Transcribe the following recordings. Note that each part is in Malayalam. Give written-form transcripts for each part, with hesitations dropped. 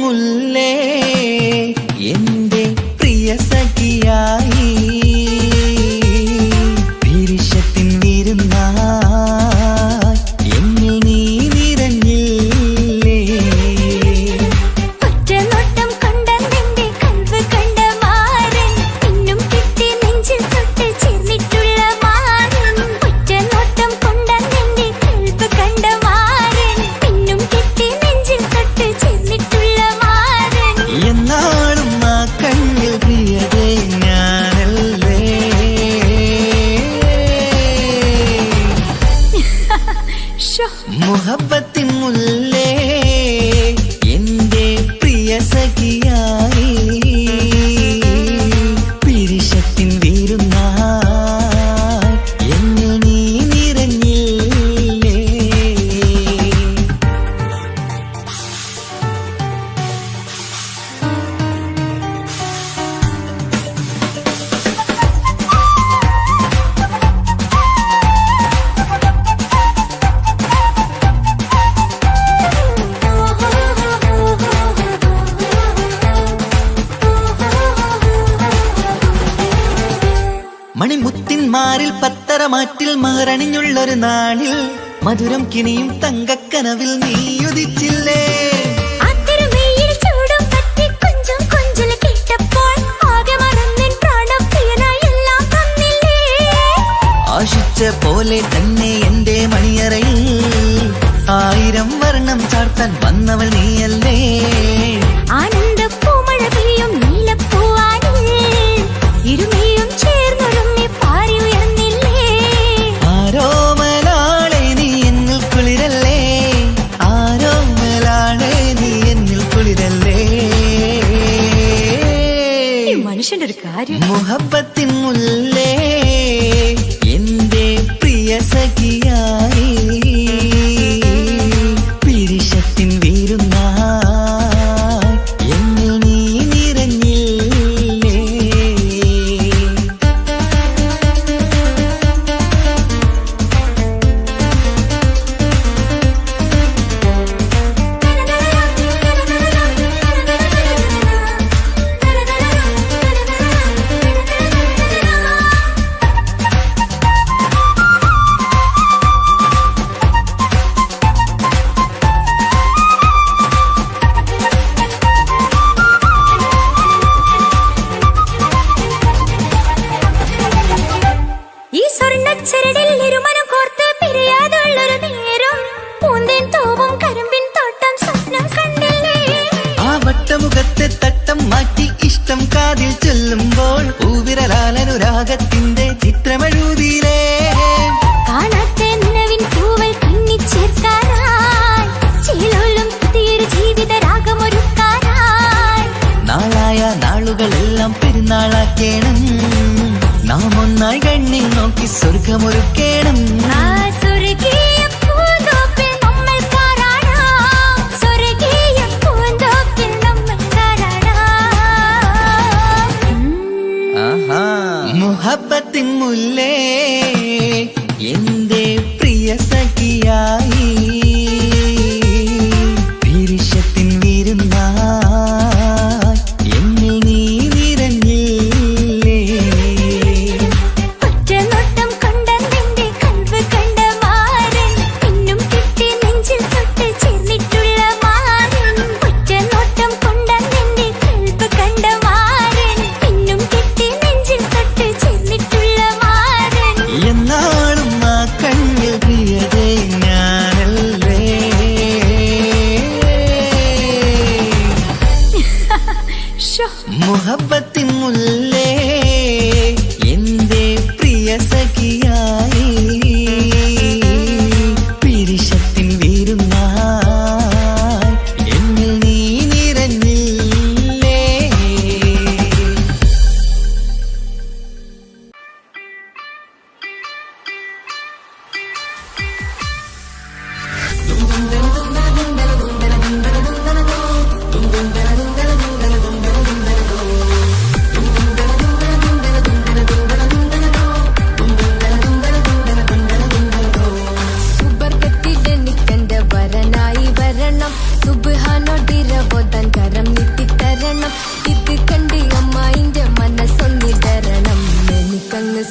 മുല്ലേ എന്റെ പ്രിയ സഖിയായി പിരിശത്തിൻ വിരുന്നായി എന്നിൽ നീ നിറഞ്ഞില്ലേ ഒറ്റനോട്ടം കൊണ്ടെന്റെ കൽവ് കണ്ട മാരൻ ഇന്നും കിട്ടി നെഞ്ചിൽ തൊട്ട് ചേർന്നിട്ടുള്ള മാരൻ ഒറ്റനോട്ടം കൊണ്ടെന്റെ കൽവ് കണ്ട മാരൻ ഇന്നും കിട്ടി നെഞ്ചിൽ തൊട്ട് ചേർന്നിട്ടുള്ള മാരൻ എന്നാളും ആ കണ്ണിൽ പ്രിയതേ ഞാനല്ലേ മുഹബത്തിൻ മുല്ലേ എന്റെ പ്രിയ സഖിയായി പിരിശത്തിൻ വിരുന്നായി എന്നിൽ നീ നിറഞ്ഞില്ലേ മണിമുത്തിന്മാരിൽ പത്തരമാറ്റിൽ മഹറണിഞ്ഞുള്ളൊരു നാളിൽ മധുരം കിണിയും തങ്കക്കനവിൽ നീയുദിച്ചില്ലേ ആശിച്ച പോലെ തന്നെ എന്റെ മണിയറയിൽ 1000 വർണ്ണം ചാർത്താൻ വന്നവൾ നീയല്ലേ ആനന്ദപ്പൂമഴ പെയ്യും നീലപ്പൂവാനിൽ ഇരുമയും ചേർന്നൊരുമ്മി പാറി ഉയർന്നില്ലേ ആരോമലാളെ നീ എന്നിൽ കുളിരല്ലേ ആരോമലാളെ നീ എന്നിൽ കുളിരല്ലേ മനുഷ്യന്റെ ഒരു കാര്യം മുഹബത്തിൻ മുല്ലേ എന്റെ പ്രിയ സഖിയായി പിരിശത്തിൻ വിരുന്നായി എന്നിൽ നീ നിറഞ്ഞില്ലേ ഈ സ്വർണ്ണച്ചരടിൽ ഇരുമനം കോർത്ത് പിരിയാതുള്ളൊരു നേരം പൂന്തേൻ തോവും കരിമ്പിൻ തോട്ടം സ്വപ്നം കണ്ടില്ലേ ആ വട്ടമുഖത്തെ തട്ടം മാറ്റി ഇഷ്ടം കാതിൽ ചൊല്ലുമ്പോൾ പൂവിരലാലനുരാഗത്തിന്റെ ചിത്രമെഴുതിയിലേ കാണാത്ത നിലവിൻ പൂവൽ കണ്ണിച്ചേർക്കാനായി ചിലോലും പുതിയൊരു ജീവിത രാഗമൊരുക്കാനായി നാളായ നാളുകളെല്ലാം പെരുന്നാളാക്കേണം നാം ഒന്നായി കണ്ണിൽ നോക്കി സ്വർഗമൊരുക്കേണം ആ സ്വർഗീയ പൂന്തോപ്പിൽ നമ്മൾ കാണാം സ്വർഗീയ പൂന്തോപ്പിൽ നമ്മൾ കാണാം മുഹബത്തിൻ മുല്ലേ എന്റെ പ്രിയ സഖിയായി പിരിശത്തിൻ വിരുന്നായി എന്നിൽ നീ നിറഞ്ഞില്ലേ ഒറ്റനോട്ടം കൊണ്ടെന്റെ കൽവ് കണ്ട മാരൻ ഇന്നും കിട്ടി നെഞ്ചിൽ തൊട്ട് ചേർന്നിട്ടുള്ള മാരൻ ഒറ്റനോട്ടം കൊണ്ടെന്റെ കൽവ് കണ്ട മാരൻ ഇന്നും കിട്ടി നെഞ്ചിൽ തൊട്ട് ചേർന്നിട്ടുള്ള മാരൻ എന്നാളും ആ കണ്ണിൽ പ്രിയതേ ഞാൻ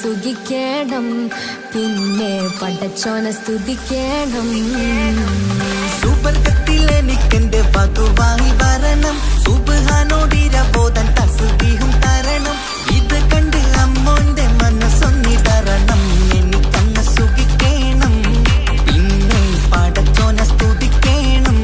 സുഖിക്കണം, പിന്നെ പടച്ചോനെ സ്തുതിക്കണം. സുബർഗത്തിലെനിക്കെന്റെ വധുവായി വരണം, സുബ്ഹാനോടിരബോധൻ തസ്ബീഹും തരണം. ഇത് കണ്ട് അമ്മോന്റെ മനസ്സൊന്നിടറണം, എനിക്കങ്ങ് സുഖിക്കണം, പിന്നെ പടച്ചോനെ സ്തുതിക്കണം.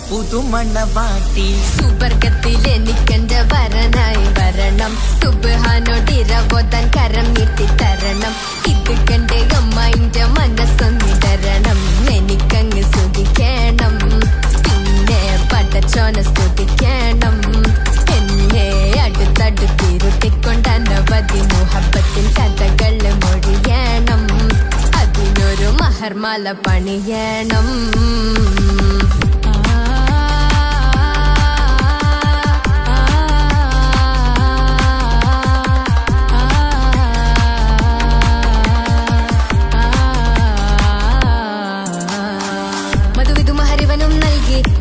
പുതുമണവാട്ടി സുബർഗത്തിലെനിക്കെന്റെ വരനായി വരണം, സുബ്ഹാനോടിരബോധൻ കരം നീട്ടി തരണം. ഇത് കണ്ട് അമ്മന്റെ മനസ്സൊന്നിടരണം, എനിക്കങ്ങ് സുഖിക്കണം, പിന്നെ പടച്ചോനെ സ്തുതിക്കണം. എന്നെ അടുത്തടുത്തിരുത്തിക്കൊണ്ട് അനവധി മുഹബത്തിൻ കഥകൾ മൊഴിയണം, അതിനൊരു മഹർമാല പണിയണം.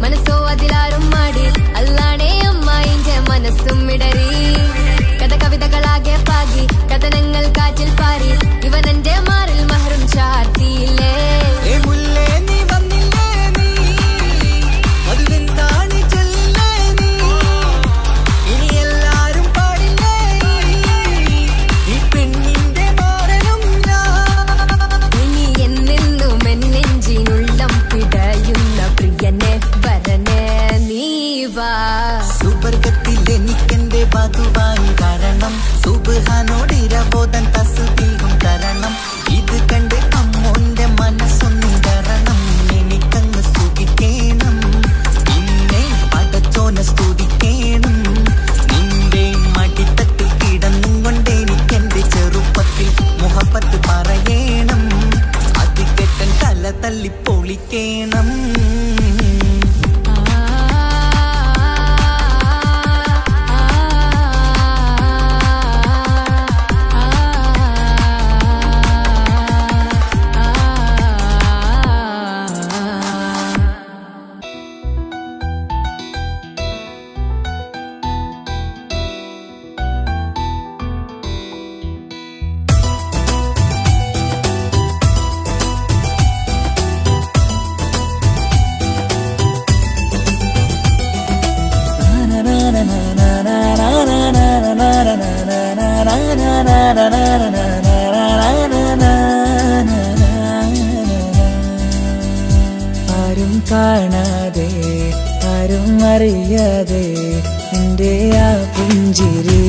മനസ്സോ അതിലാരും മാടി, അല്ലാണേ അമ്മായിന്റെ മനസ്സും ഇടറി. കഥ കവിതകളാകെ പാകി, കഥനങ്ങൾ കാറ്റിൽ പാറി, ഇവനെന്റെ മാറിൽ മഹറും ചാർത്തിയില്ലേ. സുബർഗത്തിലെനിക്കെന്റെ വധുവായി വരണം, സുബ്ഹാനോടിരബോധൻ തസ്ബീഹും തരണം. ഇത് കണ്ട് അമ്മോന്റെ മനസ്സൊന്നിടറണം, എനിക്കങ്ങ് സുഖിക്കണം, പിന്നെ പടച്ചോനെ സ്തുതിക്കണം. നിന്റെ മടിത്തട്ടിൽ കിടന്നും കൊണ്ട് എനിക്കെന്റെ ചെറുപ്പത്തിൽ മുഹബത്ത് പറയണം, അത് കേട്ടൻ തല തല്ലി പൊളിക്കണം. ആരും കാണാതെ ആരും അറിയാതെ നിന്റെ ആ പുഞ്ചിരി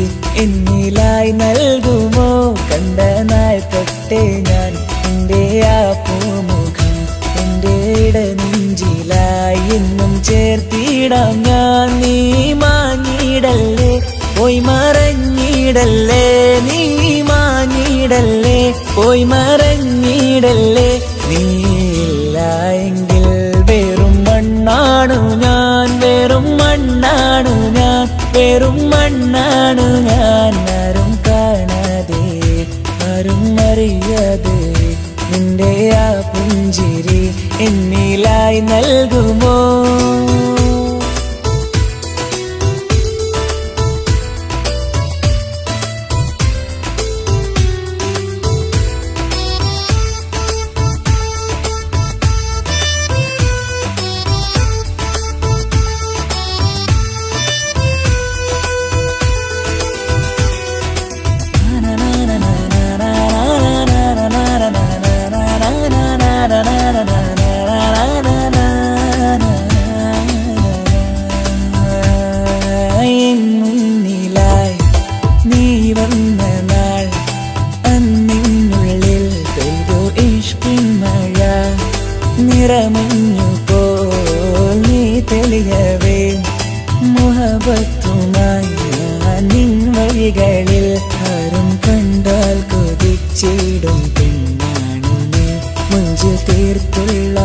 എന്നിലായി നൽകുമോ? കണ്ട നാൾ തൊട്ടേ ഞാൻ നിന്റെ ആ പൂമുഖം എന്റെ ഇടനെഞ്ചിലായി എന്നും ചേർത്തിടാം ഞാൻ. നീ മാഞ്ഞിടല്ലേ, പോയി മറഞ്ഞിടല്ലേ, നീ മാഞ്ഞിടല്ലേ, പോയി മറഞ്ഞിടല്ലേ. നീയില്ല എങ്കിൽ വെറും മണ്ണാണു ഞാൻ, വെറും മണ്ണാണു ഞാൻ, വെറും മണ്ണാണു ഞാൻ. ആരും കാണാതെ ആരും അറിയാതെ നിന്റെ ആ പുഞ്ചിരി എന്നിലായി നൽകുമോ? വഴികളിൽ ആരും കണ്ടാൽ കൊതിച്ചിടും പെണ്ണാണ് നീ. മുഞ്ചിൽ തീർത്തുള്ള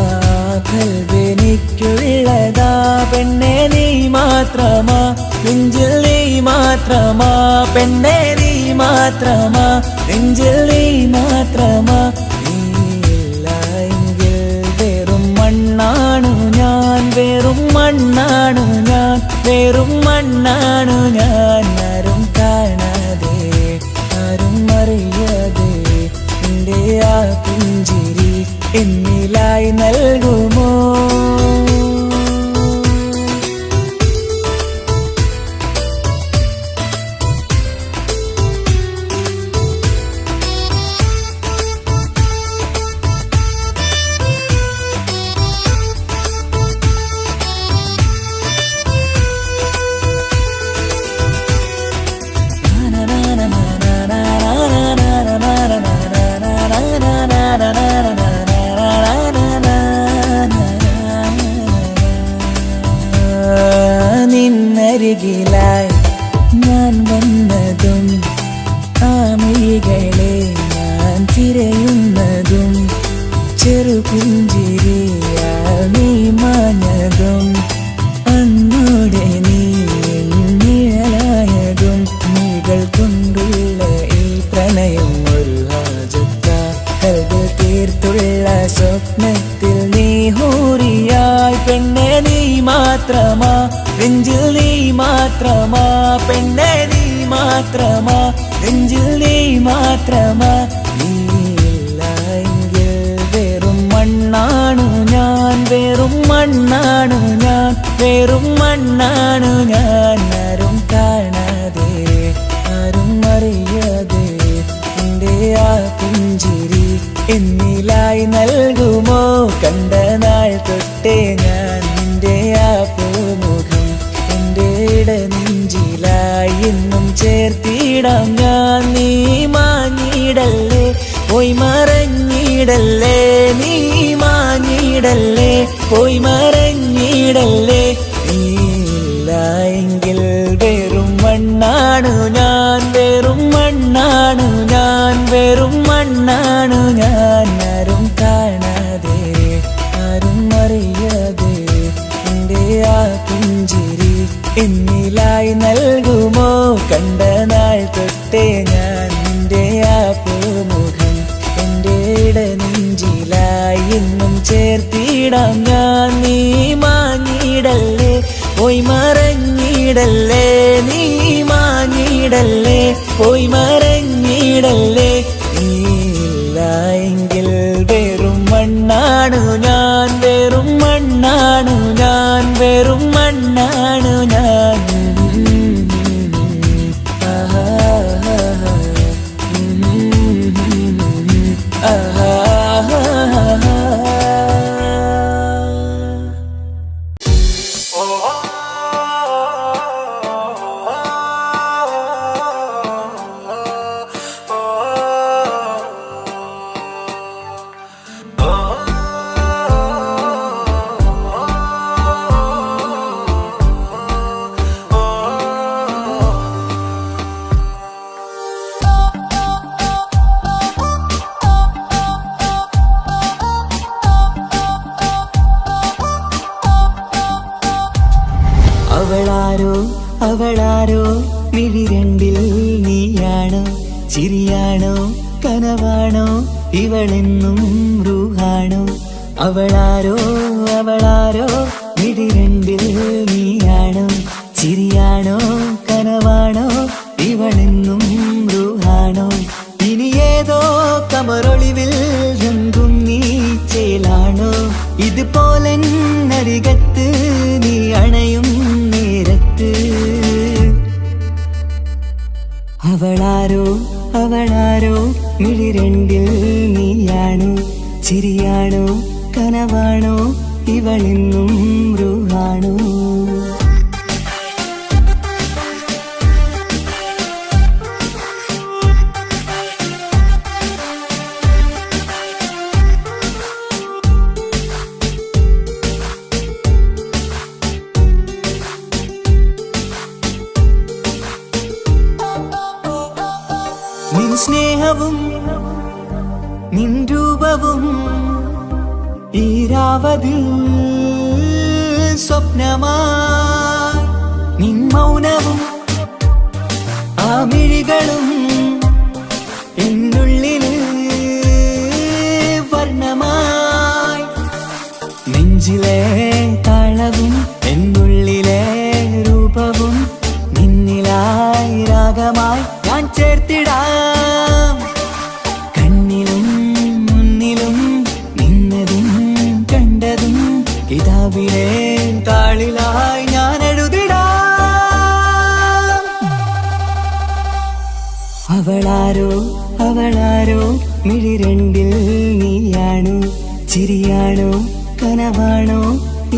കൽവെനിക്കുള്ളതാ പെണ്ണെ നീ മാത്രമാ, നെഞ്ചിൽ നീ മാത്രമാ പെണ്ണെ നീ മാത്രമാ, നെഞ്ചിൽ നീ മാത്രമാ. നീയില്ല എങ്കിൽ വെറും മണ്ണാണു ഞാൻ, വെറും മണ്ണാണു ഞാൻ, വെറും മണ്ണാണു ഞാൻ. ആരും കാണാതെ ആരും അറിയാതെ എൻ്റെ ആ പുഞ്ചിരി എന്നിലായി നൽകുമോ? നിന്നരികിലായി ഞാൻ വന്നതും ആ മിഴികളെ ഞാൻ തിരയുന്നതും ചെറുപുഞ്ചിരിയാൽ നീ മാഞ്ഞതും അന്നോടെ നീ നിഴലായതും നീകൾ കൊണ്ടുള്ള ഈ പ്രണയം ഒരു ഹാജത്ത കൽബ് തീർത്തുള്ള സ്വപ്നത്തിൽ നീ ഹൂറിയായി പെണ്ണെ നീ മാത്രമാ, നെഞ്ചിൽ നീ മാത്രമാ പെണ്ണെ നീ മാത്രമാ, നെഞ്ചിൽ നീ മാത്രമാ. നീയില്ല എങ്കിൽ വെറും മണ്ണാണു ഞാൻ, വെറും മണ്ണാണു ഞാൻ, വെറും മണ്ണാണു ഞാൻ. ആരും കാണാതെ ആരും അറിയാതെ എൻ്റെ ആ പുഞ്ചിരി എന്നിലായി നൽകുമോ? കണ്ട നാൾ തൊട്ടേ ഞാൻ നിന്റെ ആ പൂമുഖം എൻ്റെ ഇടനെഞ്ചിലായി എന്നും ചേർത്തിടാം ഞാൻ. നീ മാഞ്ഞിടല്ലേ പോയി മറഞ്ഞിടല്ലേ, നീ മാഞ്ഞിടല്ലേ പോയി മറഞ്ഞിടല്ലേ. നീയില്ല എങ്കിൽ വെറും മണ്ണാണു ഞാൻ, വെറും മണ്ണാണു ഞാൻ, വെറും മണ്ണാണു ഞാൻ. ആരും കാണാതെ ആരും അറിയാതെ എൻ്റെ ആ പുഞ്ചിരി എന്നിലായി നൽകുമോ? കണ്ട നാൾ തൊട്ടേ ഞാൻ നിന്റെ ആ പൂമുഖം എൻ്റെ ഇടനെഞ്ചിലായി എന്നും ചേർത്തിടാം ഞാൻ. നീ മാഞ്ഞിടല്ലേ പോയി മറഞ്ഞിടല്ലേ, നീ മാഞ്ഞിടല്ലേ പോയി മറഞ്ഞിടല്ലേ. നീയില്ല എങ്കിൽ വെറും മണ്ണാണു ഞാൻ, വെറും മണ്ണാണു ഞാൻ, വെറും മണ്ണാണു ഞാൻ. അവളാരോ അവളാരോ മിഴി രണ്ടിൽ നീയാണോ, ചിരിയാണോ കനവാണോ ഇവളെന്നും റൂഹാണോ? അവളാരോ അവളാരോ മിഴി രണ്ടിൽ നീയാണോ, ചിരിയാണോ കനവാണോ ഇവളെന്നും റൂഹാണോ? ഇനി ഏതോ കമറൊളിവിൽ രംഗും നീ ചേലാണോ? ഇതുപോലെ നരികത്ത് നീ അണയും നേരത്ത്. അവളാരോ അവളാരോ മിഴി രണ്ടിൽ നീയാണോ, ചിരിയാണോ കനവാണോ ഇവളെന്നും റൂഹാണോ? നിൻ സ്നേഹവും നിൻ രൂപവും ഈരാവതിൽ സ്വപ്നമായി നിൻ മൗനവും ആ മിഴികളും എന്നുള്ളിൽ വർണ്ണമായി നെഞ്ചിലെ താളവും എന്നുള്ളിലെ രൂപവും നിന്നിലായി രാഗമായി ഞാൻ ചേർത്തിടാം കണ്ണിലും മുന്നിലും നിന്നതും കണ്ടതും കിതാബിലെ താളിലായി ഞാൻ എഴുതിടാം അവളാരോ അവളാരോ മിഴിരണ്ടിൽ നീയാണോ ചിരിയാണോ കനവാണോ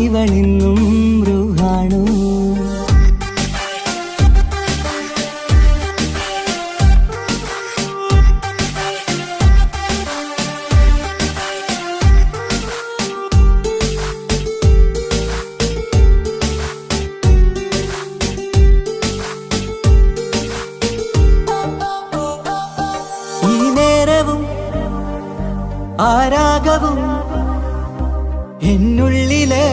ഇവളിന്നും റൂഹാണോ ഈ നേരവും ആരാഗവും എന്നുള്ളിലെ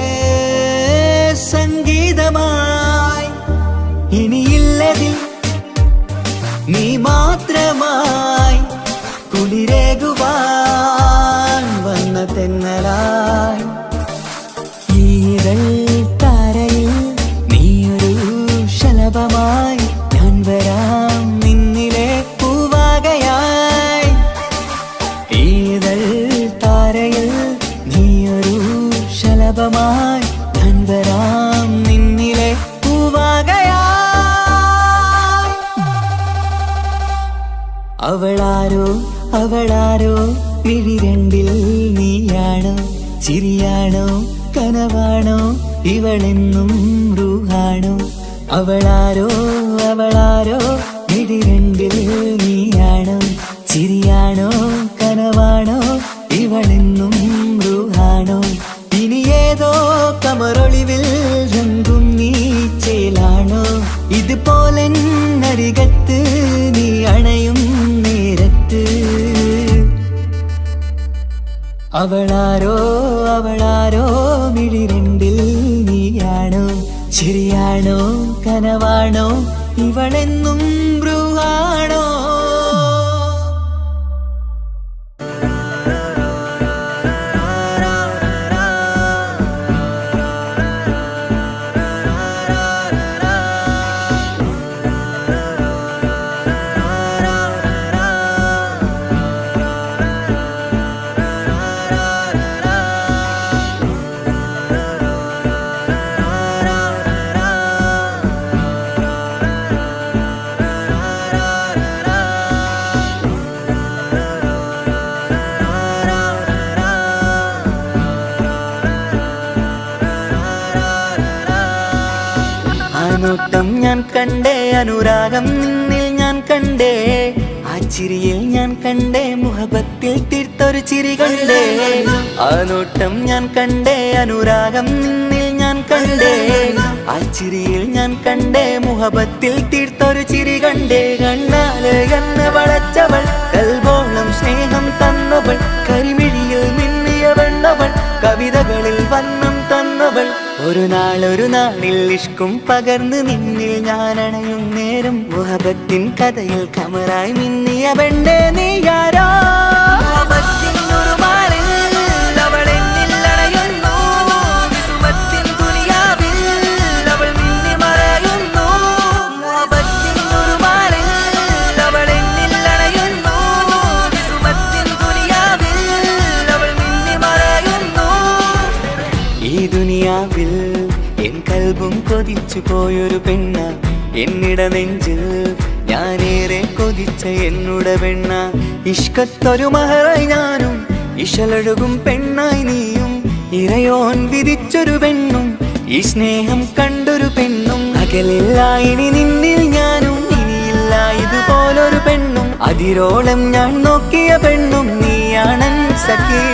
സംഗീതമായി ഇനിയില്ലതിൽ നീ മാത്രമായി കുളിരേകുവാൻ വന്ന തെന്നലായി ഈതൾ താരയിൽ നീയൊരു ശലഭമായി ഞാൻ വരാം നിന്നിലെ പൂവാകയായി ഈതൾ താരയിൽ നീയൊരു ശലഭമായി ഞാൻ വരാം നിന്നിലെ പൂവാകയായി അവളാരോ അവളാരോ മിഴിരണ്ടിൽ നീയാണോ ചിരിയാണോ കനവാണോ ഇവളെന്നും റൂഹാണോ അവളാരോ അവളാരോ മിഴിരണ്ടിൽ നീയാണോ ചിരിയാണോ കനവാണോ ഇവളെന്നും റൂഹാണോ ഇനി ഏതോ കമറൊളിവിൽ രംഗും നീ ചേലാണോ ഇതുപോലെ നരികത്ത് നീ അണയും നേരത്ത് അവളാരോ അവളാരോ മിഴിരണ്ടിൽ നീയാണോ ചിരിയാണോ കനവാണോ ഇവളെന്നും ബ്രൂഹാണോ നോട്ടം ഞാൻ കണ്ടേ അനുരാഗം നിന്നിൽ ഞാൻ കണ്ടേ ആ ചിരിയിൽ ഞാൻ കണ്ടേ മുഹബത്തിൽ തീർത്തൊരു ചിരി കണ്ടേ ആ നോട്ടം ഞാൻ കണ്ടേ അനുരാഗം നിന്നിൽ ഞാൻ കണ്ടേ ആ ചിരിയിൽ ഞാൻ കണ്ടേ മുഹബത്തിൽ തീർത്തൊരു ചിരി കണ്ടേ കണ്ണാല് എന്നെ വളച്ചവൾ കൽബോളം സ്നേഹം തന്നവൾ കരിമിഴിയിൽ മിന്നിയ വെണ്ണവൾ കവിതകളിൽ വന്നം തന്നവൾ ഒരു നാളിൽ ഇഷ്കും പകർന്ന് നിന്നിൽ ഞാൻ അണയും നേരം മുഹബത്തിൻ കഥയിൽ കമറായി മിന്നിയ പെണ്ണേ നീയാരോ ഈ ദുനിയാവിൽ എൻ കൽബും കൊതിച്ചു പോയൊരു പെണ്ണ എന്നിട നെഞ്ചിൽ ഞാനേറെ കൊതിച്ച എന്നുട പെണ്ണ ഇഷ്കത്തൊരു മഹറായി ഞാനും ഇശലൊഴുകും പെണ്ണായി നീയും ഇറയോൻ വിധിച്ചൊരു പെണ്ണും ഈ സ്നേഹം കണ്ടൊരു പെണ്ണും അകലില്ല ഇനി നിന്നിൽ ഞാനും ഇനിയില്ല ഇതുപോലൊരു പെണ്ണും അതിരോളം ഞാൻ നോക്കിയ പെണ്ണും നീയാണൻ സഖീ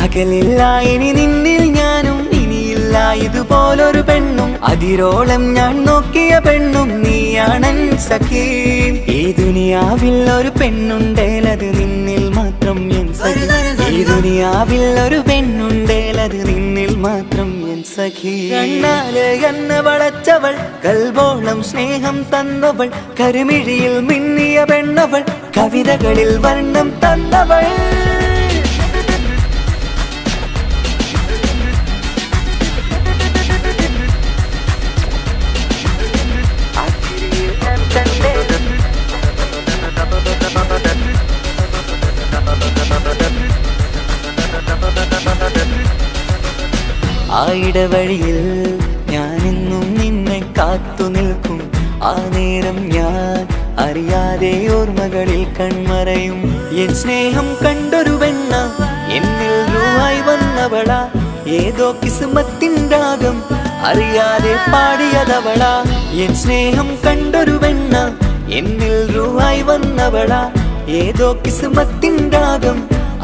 അകലില്ല ഇനി നിന്നിൽ ഞാനും ഇനിയില്ല ഇതുപോലൊരു പെണ്ണും അതിരോളം ഞാൻ നോക്കിയ പെണ്ണും നീയാണൻ സഖീ ഈ ദുനിയാ ദുനിയാവിൽ ഒരു പെണ്ണുണ്ടേലത് നിന്നിൽ മാത്രം എൻ സഖി. ഈ ദുനിയാവിൽ ഒരു പെണ്ണുണ്ടേലത് നിന്നിൽ മാത്രം എൻ സഖി. കണ്ണാലെ എന്നെ വളച്ചവൾ, കൽബോളം സ്നേഹം തന്നവൾ, കരുമിഴിയിൽ മിന്നിയ പെണ്ണവൾ, കവിതകളിൽ വർണ്ണം തന്നവൾ. ആ ഇടവഴിയിൽ ഞാനെന്നും നിന്നെ കാത്തു നിൽക്കും. ആ നേരം ഞാൻ അറിയാതെ ഓർമ്മകളിൽ കൺമറയും. എൻ സ്നേഹം കണ്ടൊരു പെണ്ണ എന്നിൽ രൂപായി വന്നവളാ, ഏതോ കിസ്മത്തിൻ രാഗം അറിയാതെ പാടിയതവളാ. എൻ സ്നേഹം കണ്ടൊരു പെണ്ണ എന്നിൽ രൂപായി വന്നവളാ, ഏതോ കിസ്മത്തിൻ രാഗം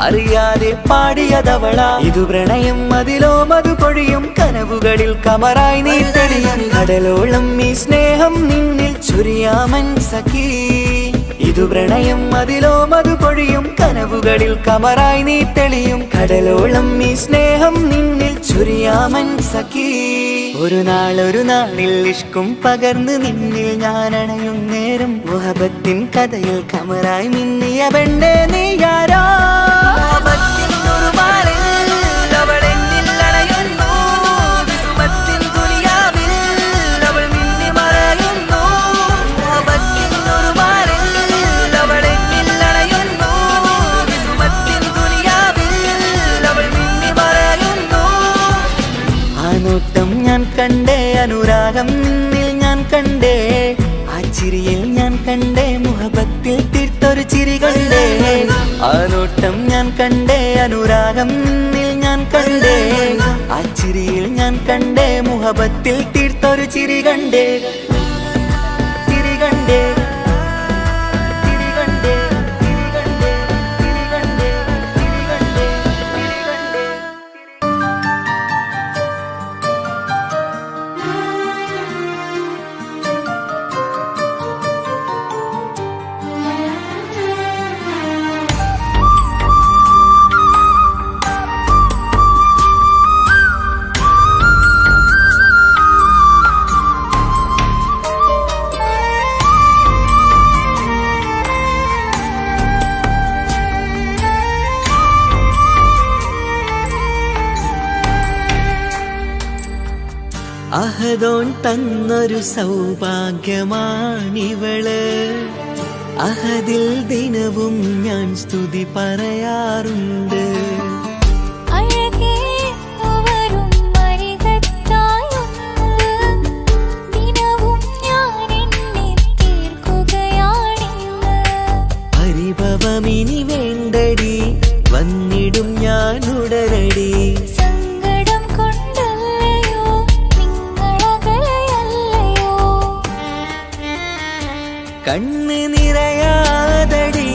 അറിയാതെ പാടിയതവളാ. ഇതു പ്രണയം അതിലോ മധു പൊഴിയും, കനവുകളിൽ കമറായി നീ തെളിയും. കടലോളം ഈ സ്നേഹം നിന്നിൽ ചൊരിയാമൻ സഖി. ഇതു പ്രണയം അതിലോ മധു പൊഴിയും, കനവുകളിൽ കമറായി നീ തെളിയും. കടലോളം ഈ സ്നേഹം നിന്നിൽ ചൊരിയാമൻ സഖി. ഒരു നാളിൽ ഇഷ്കും പകർന്ന് നിന്നിൽ ഞാൻ അണയും നേരം, മുഹബത്തിൻ കഥയിൽ കമറായി മിന്നിയ പെണ്ണേ നീയാരോ. ഞാൻ കണ്ടേ അനുരാഗം നിന്നിൽ ഞാൻ കണ്ടേ, ആ ചിരിയിൽ ഞാൻ കണ്ടേ മുഹബത്തിൽ തീർത്തൊരു ചിരി കണ്ടേ. ആ നോട്ടം ഞാൻ കണ്ടേ അനുരാഗം നിന്നിൽ ഞാൻ കണ്ടേ, ആ ചിരിയിൽ ഞാൻ കണ്ടേ മുഹബത്തിൽ തീർത്തൊരു ചിരി കണ്ടേ. ചിരി കണ്ടേ. അഹദോൻ തന്നൊരു സൗഭാഗ്യമാണിവള്, അഹദിൽ ദിനവും ഞാൻ സ്തുതി പറയാറുണ്ട്. പരിഭവമിനി വേണ്ടടി, വന്നിടും ഞാൻ ഉടനടി. കണ്ണ് നിറയാതടി,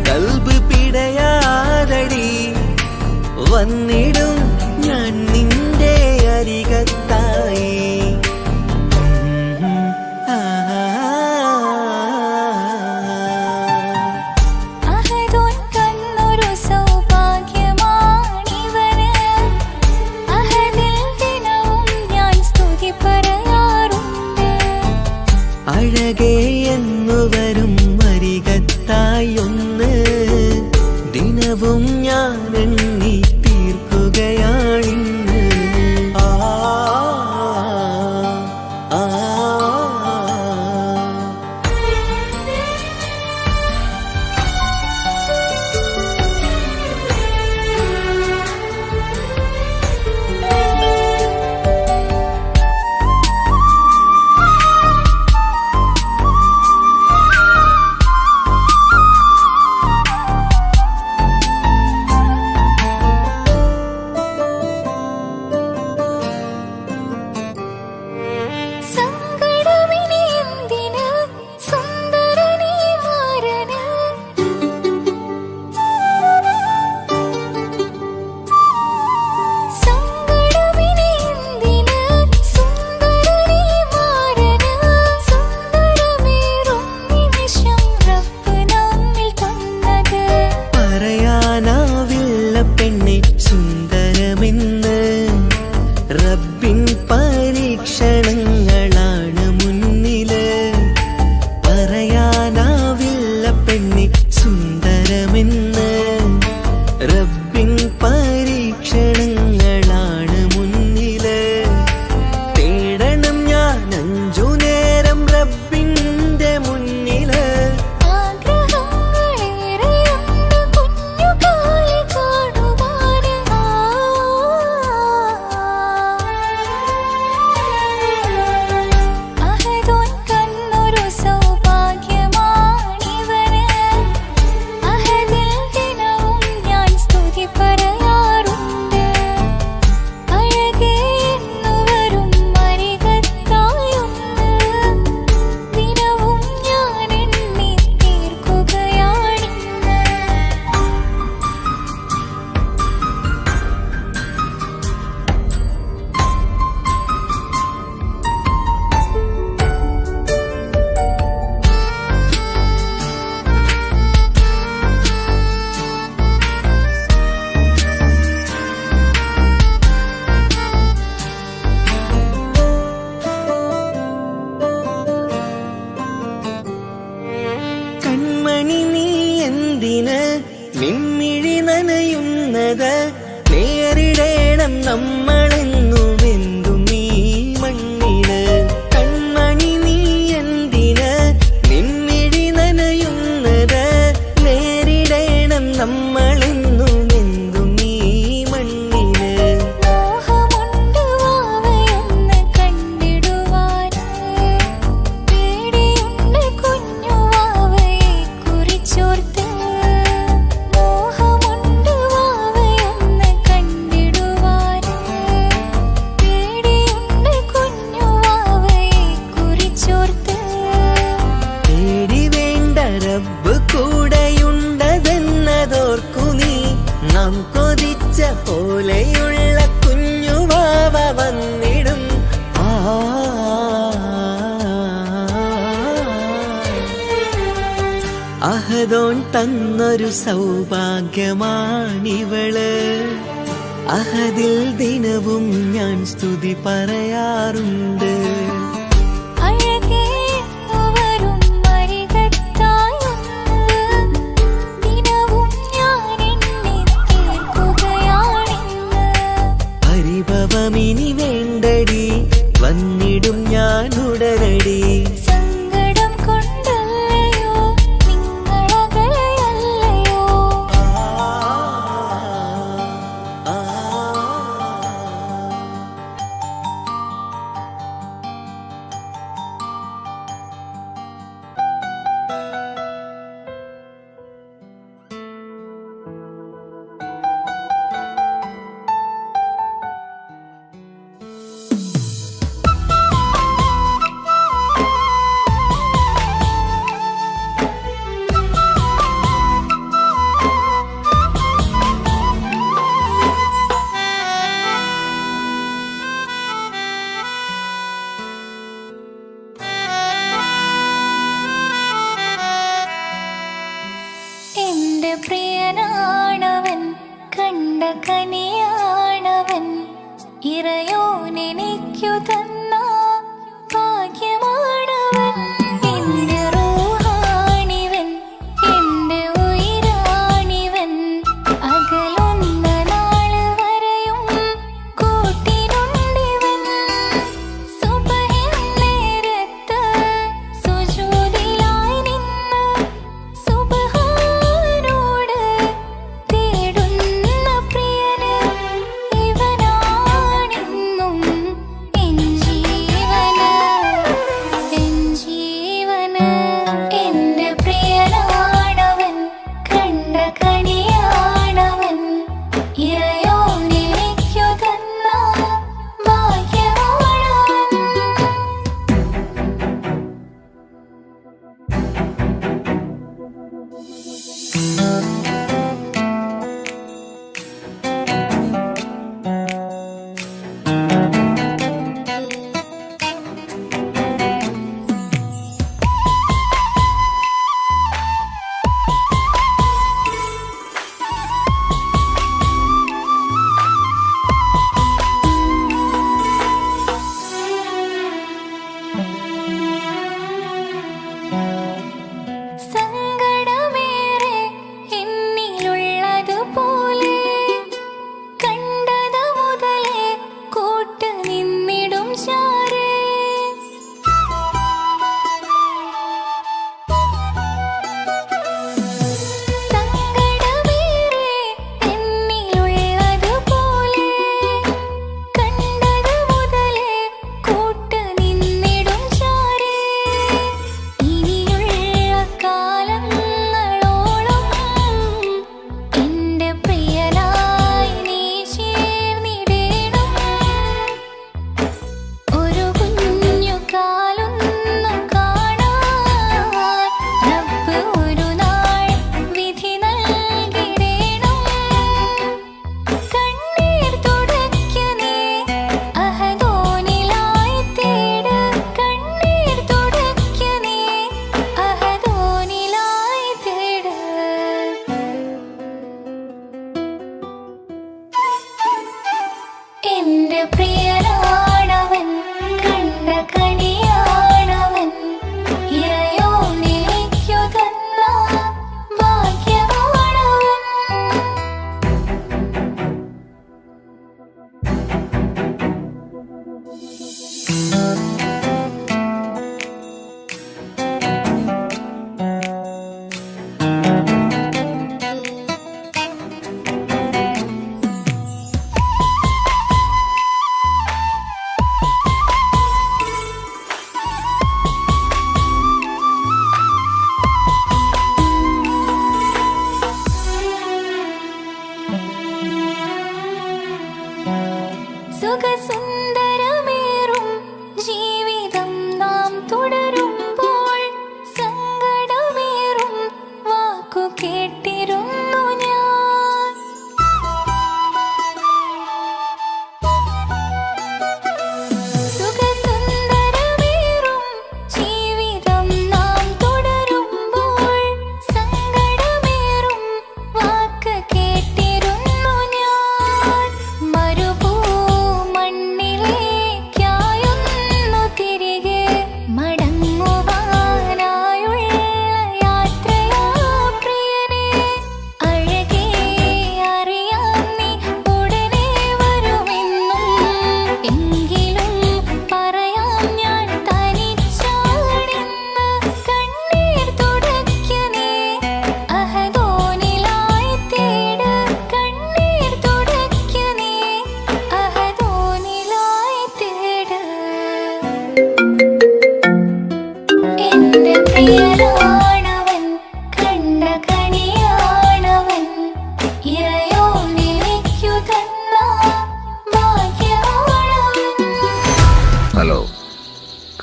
കൽബ് പിടയാതടി, വന്നിടും ഞാൻ നിന്റെ അരികത്തായി. അഴകേ എന്നു വരും അരികത്തായി ഒന്ന്, ദിനവും ഞാൻ എണ്ണി തീർക്കുകയാണിന്ന്. ആ പെണ്ണി സുന്ദരമെന്ന് റബ്ബിൻ പരീക്ഷണങ്ങളാണ് മുന്നില് തേടണം ഞാൻ 5 നേരം റബ്ബിന്റെ മുന്നില് നിൻമിഴി നനയുന്നത് നേരിടേണം നമ്മളെന്നും എന്തും നീ മണ്ണില് കൺമണി നീ എന്തിന് നിൻമിഴി നനയുന്നത് നേരിടേണം നമ്മളെന്നും എന്തും നീ മണ്ണില് കൂടെയുണ്ടതെന്നതോർക്കു നീ നാം കൊതിച്ച പോലെയുള്ള കുഞ്ഞുവാവ വന്നിടും അഹദോൻ തന്നൊരു സൗഭാഗ്യമാണിവള് അഹദിൽ ദിനവും ഞാൻ സ്തുതി പറയാറുണ്ട് പരിഭവമിനി വേണ്ടടി വന്നിടും ഞാൻ ഉടനടി സങ്കടം കൊണ്ടല്ലയോ നിങ്ങളകലെയല്ലയോ പ്രിയനാണവൻ കണ്ട കനിയാണവൻ ഇറയോനെനിക്കു തന്ന ഭാഗ്യമാണവൻ എന്റെ റൂഹാണിവൻ എന്റെ ഉയിരാണിവൻ അകലുന്ന നാള് വരെയും കൂട്ടിനുണ്ടിവൻ സുബഹിൻ നേരത്ത് സുജൂദിലായി നിന്ന് സുബ്ഹാനോട് തേടുന്ന പ്രിയന് ഇവനാണെന്നും എൻ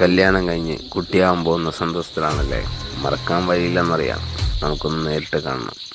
കല്യാണം കഴിഞ്ഞ് കുട്ടിയാവാൻ പോകുന്ന സന്തോഷത്തിലാണല്ലേ? മറക്കാൻ വഴിയില്ലെന്നറിയാം. നമുക്കൊന്ന് നേരിട്ട് കാണണം.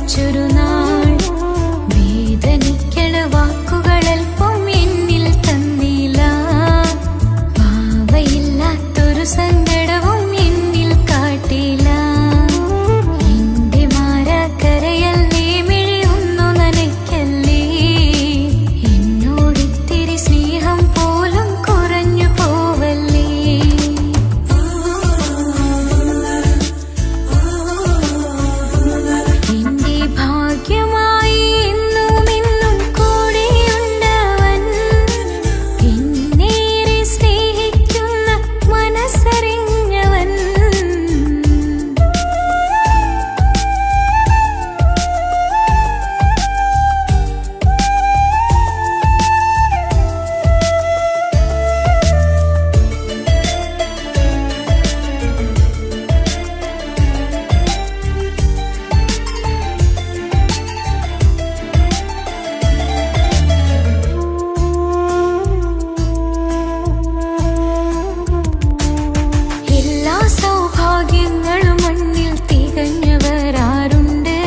വായിച്ചൊരു നാൾ വേദനിക്കണ വാക്കുകളൽപ്പം എന്നിൽ തന്നില്ല. ഭാവയില്ലാത്തൊരു സങ്കടവും എന്നിൽ കാട്ടില്ല. എന്റെ മാരാക്കരയല്ലേ മിഴിയൊന്നു നനയ്ക്കല്ലേ. എന്നോടിത്തിരി സ്നേഹം പോലും കുറഞ്ഞു പോവല്ലേ. എന്റെ ഭാഗ്യമായി എന്നും കൂടെയുണ്ടവൻ. എന്നേറെ സ്നേഹിക്കുന്ന മനസ്സറിഞ്ഞവൻ. എല്ലാ സൗഭാഗ്യങ്ങളും മണ്ണിൽ തികഞ്ഞവരാരുണ്ട്.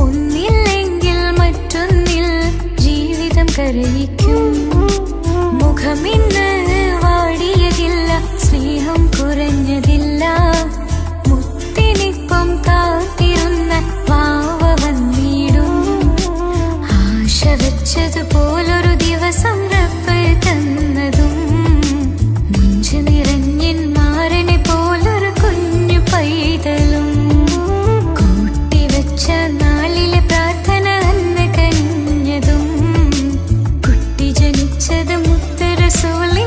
ഒന്നില്ലെങ്കിൽ മറ്റൊന്നിൽ ജീവിതം കരയിക്കും. മുഖമിന്ന് വാടിയതില്ല, സ്നേഹം കുറഞ്ഞതില്ല. മുത്തിനിപ്പം കാത്തിരുന്ന വാവ വന്നിടും. ആശ വെച്ചതുപോലൊരു ദിവസം റബ്ബ് തന്നതും. മുഞ്ചു നിറഞ്ഞൻ മാരനെ പോലൊരു കുഞ്ഞു പൈതലും. കൂട്ടിവെച്ച നാളിലെ പ്രാർത്ഥന അന്ന് കനിഞ്ഞതും. കുട്ടി ജനിച്ചത് മുത്ത് റസൂലിന്റെ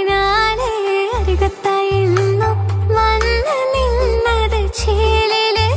മുഹബത്തിനാലെ അരികത്തായിരുന്നു വന്ന് നിന്നത് ചേലില്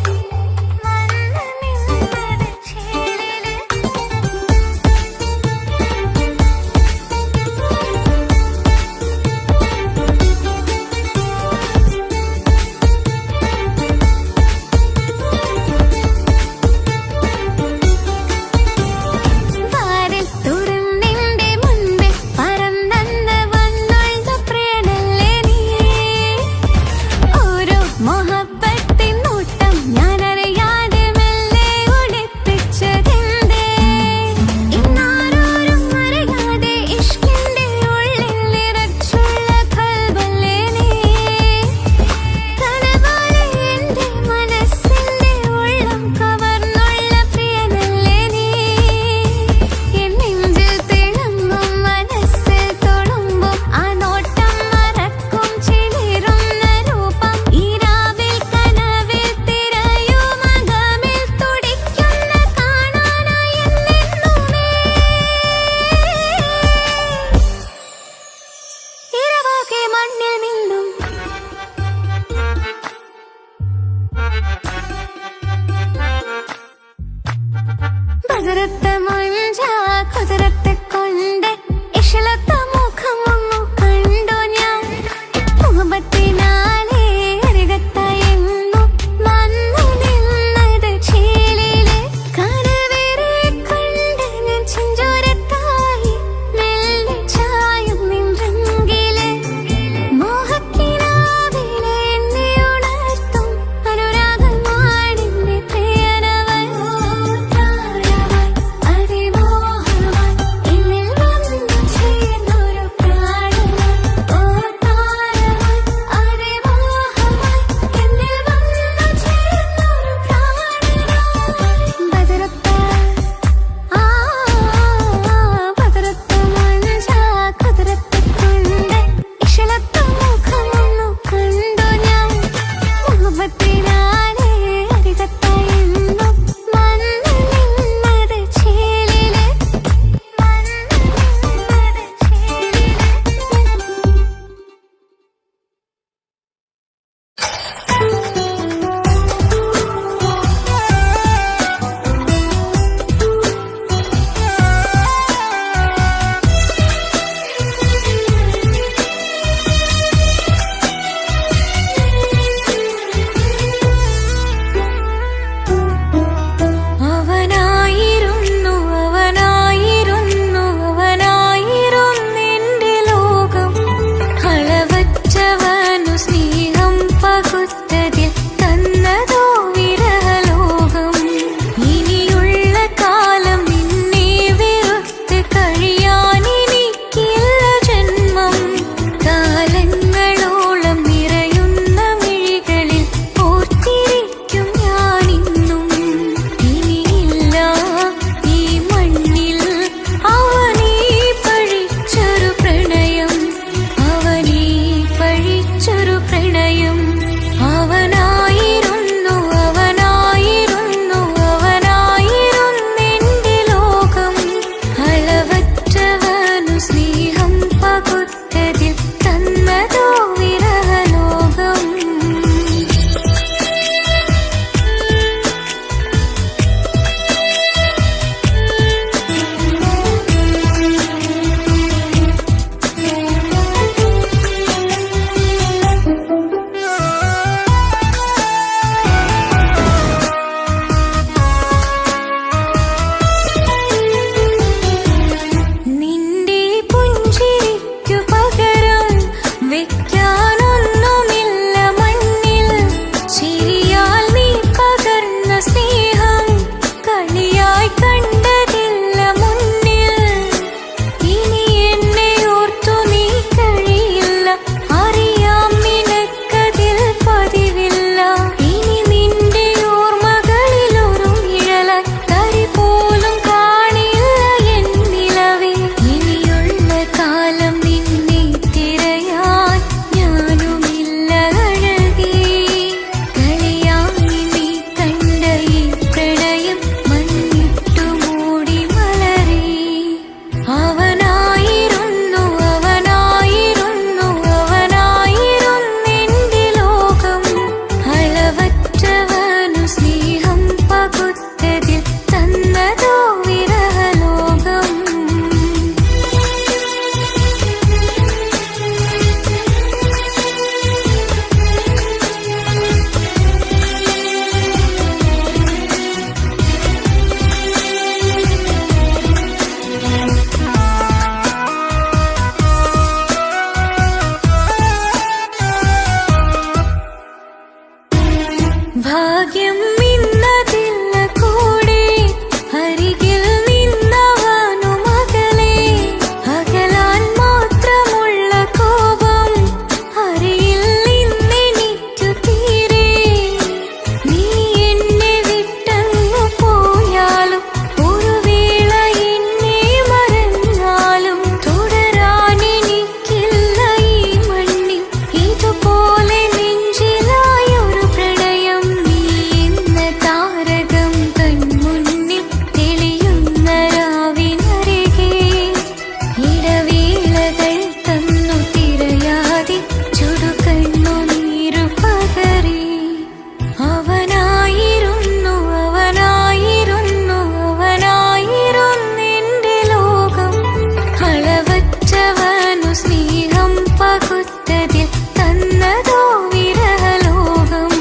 പകുത്തതിൽ തന്നതോ വിരഹലോകം.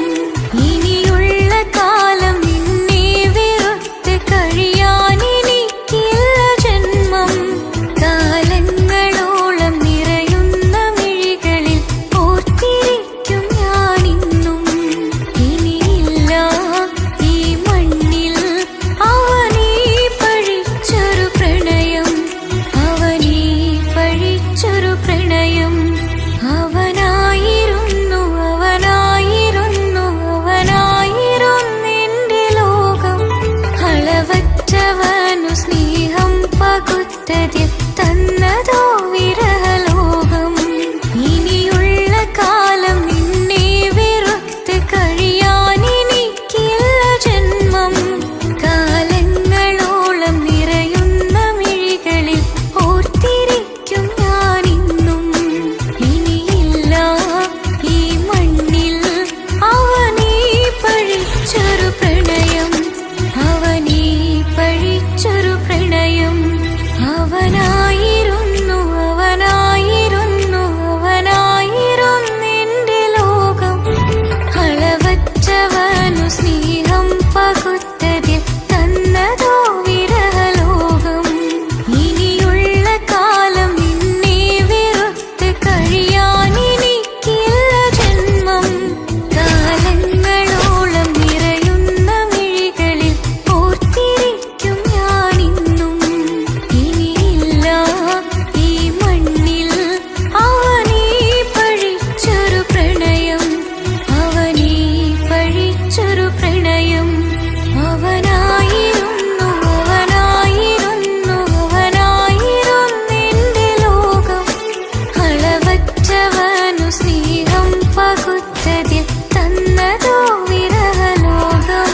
ഇനിയുള്ള കാലം നിന്നെ വെറുത്ത് കഴിയാനെനിക്കില്ല ജന്മം. കാലങ്ങളോളം നിറയുന്ന മിഴികളിൽ ഓർത്തിരിക്കും ഞാനിന്നും. ഇനിയില്ല ഈ മണ്ണിൽ അവനീ പഴിച്ചൊരു പ്രണയം, അവനീ പഴിച്ചൊരു പ്രണയം. അവനായിരുന്നു അവനായിരുന്നു അവനായിരുന്നെന്റെ ലോകം. അളവറ്റവനു സ്നേഹം പകുത്തതിൽ തന്നതോ വിരഹലോകം. ഇനിയുള്ള കാലം നിന്നെ വെറുത്ത് കഴിയാനെനിക്കില്ല ജന്മം. കാലങ്ങളോളം നിറയുന്ന മിഴികളിൽ ഓർത്തിരിക്കും ഞാനിന്നും. ഇനിയില്ല ഈ മണ്ണിൽ അവനീ പഴിച്ചൊരു പ്രണയം, അവനീ പഴിച്ചൊരു പ്രണയം. അവനായിരുന്നു അവനായിരുന്നു അവനായിരുന്നെന്റെ ലോകം. അളവറ്റവനു സ്നേഹം പകുത്തതിൽ തന്നതോ വിരഹലോകം. ഇനിയുള്ള കാലം നിന്നെ വെറുത്ത് കഴിയാനെനിക്കില്ല ജന്മം. കാലങ്ങളോളം നിറയുന്ന മിഴികളിൽ ഓർത്തിരിക്കും ഞാനിന്നും. ഇനിയില്ല ഈ മണ്ണിൽ അവനീ പഴിച്ചൊരു പ്രണയം, അവനീ പഴിച്ചൊരു പ്രണയം. അവനായിരുന്നു അവനായിരുന്നു അവനായിരുന്നെന്റെ ലോകം. അളവറ്റവനു സ്നേഹം പകുത്തതിൽ തന്നതോ വിരഹലോകം.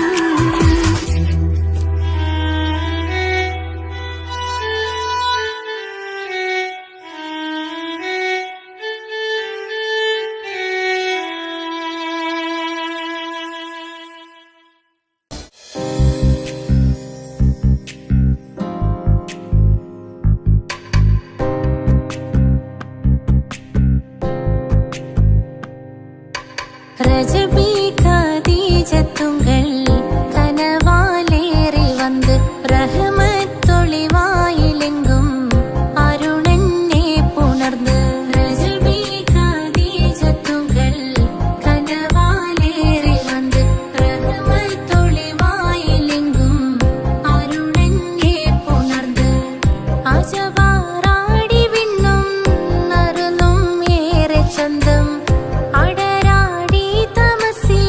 ரஜபி கதீஜத்துங்கள் கனவாலேறி வந்து ரஹமத்தொளிவாயிலெங்கும் அருணன்னே புணர்ந்து. ரஜபி கதீஜத்துங்கள் கனவாலேறி வந்து ரஹமத்தொளிவாயிலெங்கும் அருணன்னே புணர்ந்து. അജവാറാടി വിണ്ണും നറുന്നും ഏറെ ചന്തം അടരാടി തമസിൽ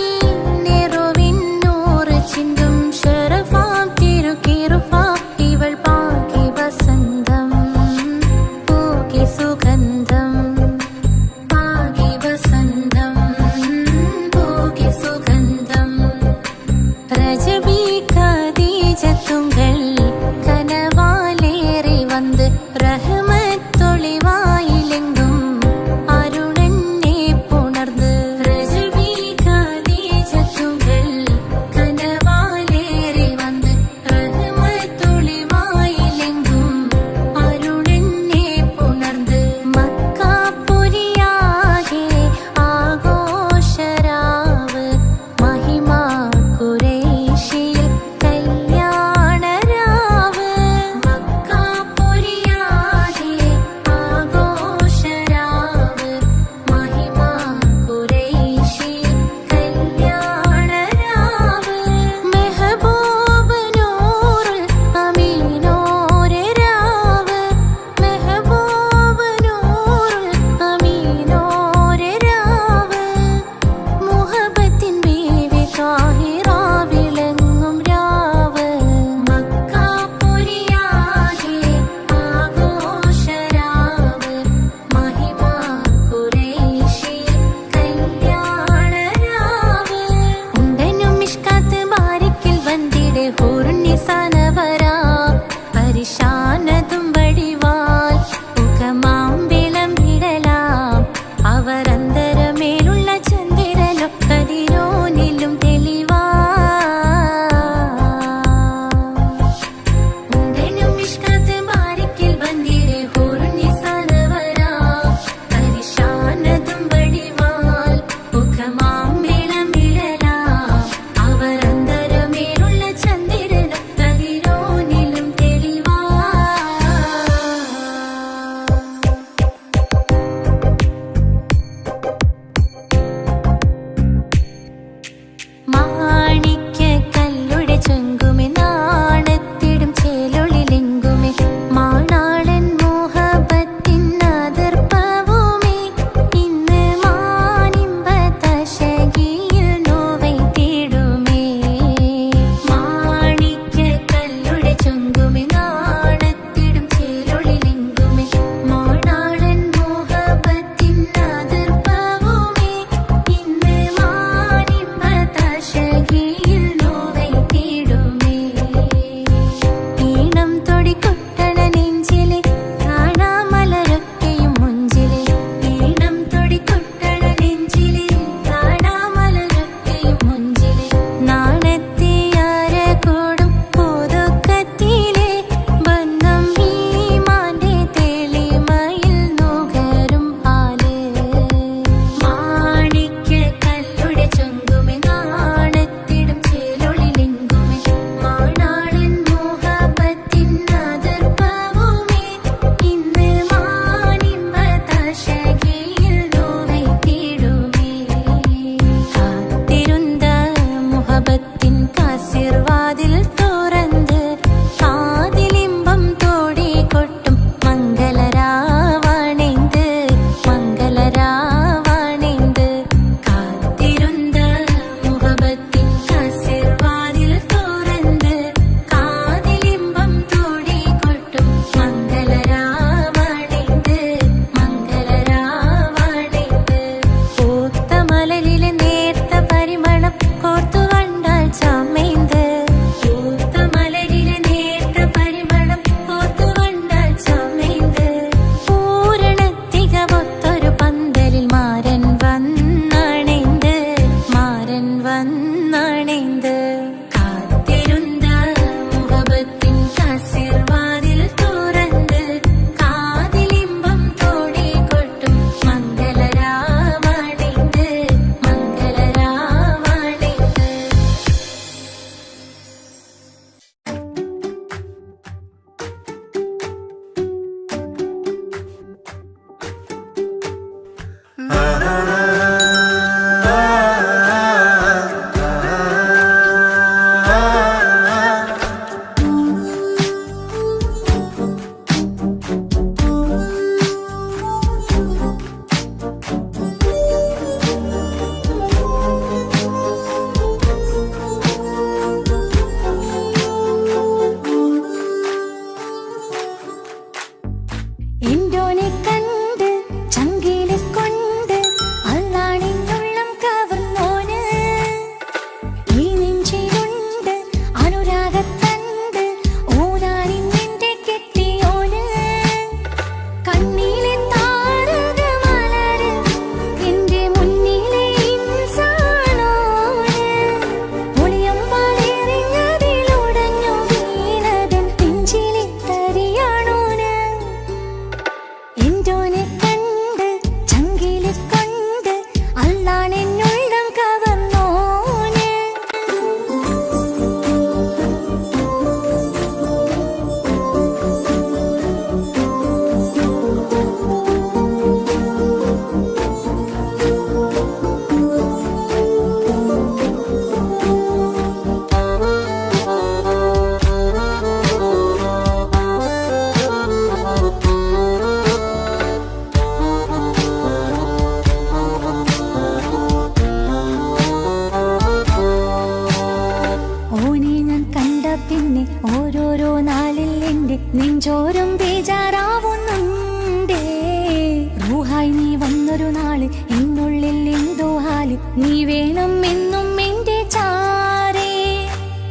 നാള് എന്നുള്ളിൽ എന്തോ ഹാല് നീ വേണം എന്നും എന്റെ ചാരേ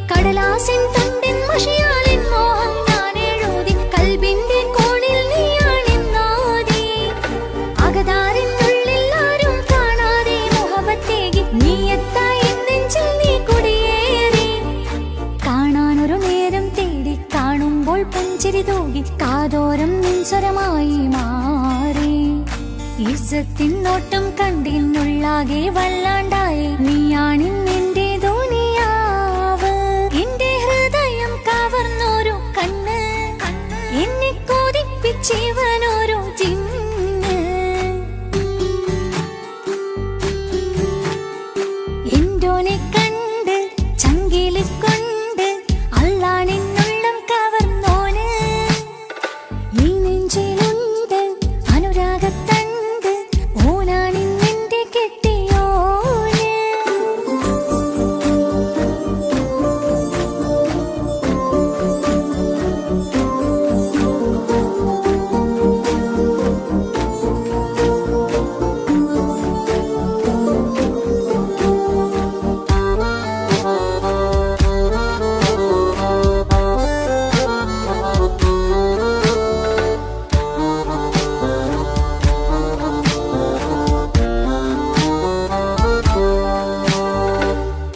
കടലാസിൻ തണ്ടിൻ മഷിയാലിൻ മോഹം ഞാൻ എഴുതി കൽബിന്റെ കോണിൽ നീയാണെന്നാതി അകതാരിനുള്ളിൽ ആരും കാണാതെ മുഹബത്തേകി നീ എത്തായി നെഞ്ചിൽ നീ കുടിയേറി കാണാനൊരു നേരം തേടി കാണുമ്പോൾ പുഞ്ചിരി തൂകി കാതോരം നിൻസ്വരമായി മാറി ഇസ്സത്തിൻ നോട്ടം കണ്ടിന്നുള്ളാകെ വല്ലാണ്ടായി നീയാണിന്നെന്റെ ദുനിയാവ് എന്റെ ഹൃദയം കവർന്നോരു കണ്ണ് എന്നെ കൊതിപ്പിച്ചിവനോരു ജിന്ന് എന്തോനെ കണ്ട് ചങ്കില് കൊണ്ട് അല്ലാണെന്നുള്ളം കവർന്നോന് ഈ നെഞ്ചിലുണ്ട് അനുരാഗത്തണ്ട് ഓനാണിന്നെന്റെ കെട്ടിയോന്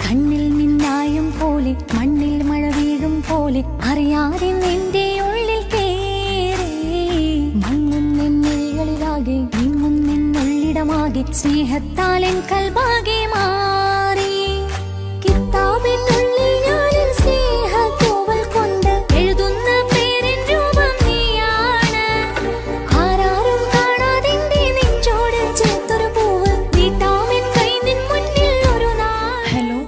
കണ്ണിൽ മിന്നായം പോലെ മണ്ണിൽ മഴ വീഴും പോലെ അറിയാതെ നിന്റെ ഉള്ളിൽ കേറി മങ്ങുന്നെന്നുള്ളിലാകെ നിങ്ങുന്നെന്നുള്ളിടമാകെ സ്നേഹത്താൽ എൻ കൽബാകെ മാറി കിതാബിനുള്ളിൽ ഞാനിൻ സ്നേഹത്തൂവൽ കൊണ്ട് എഴുതുന്ന പേരിൻ രൂപം നീയാണ് ആരാരും കാണാതെന്റെ നെഞ്ചോട് ചേർത്തൊരു പൂവ് നീട്ടാമെൻ കൈ നിൻ മുന്നിൽ ഒരു നാൾ ഹലോ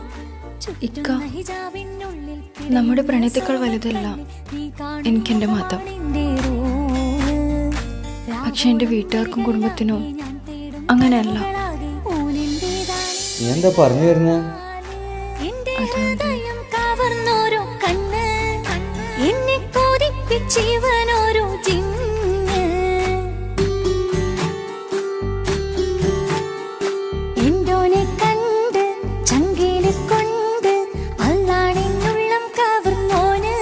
ഇക്ക, നമ്മുടെ പ്രണയത്തേക്കാൾ വലുതല്ല എനിക്കെന്റെ മതം. പക്ഷെ എന്റെ വീട്ടുകാർക്കും കുടുംബത്തിനും അങ്ങനെയല്ല. നീ എന്താ പറഞ്ഞു വരുന്നത്? കവർന്നോരോ കണ്ണ് എന്നെ കൊതിപ്പിച്ചിവനോരോ ജിന്ന് എന്തോനെ കണ്ട് ചങ്കില് കൊണ്ട് അല്ലാണെന്നുള്ളം കവർന്നോന്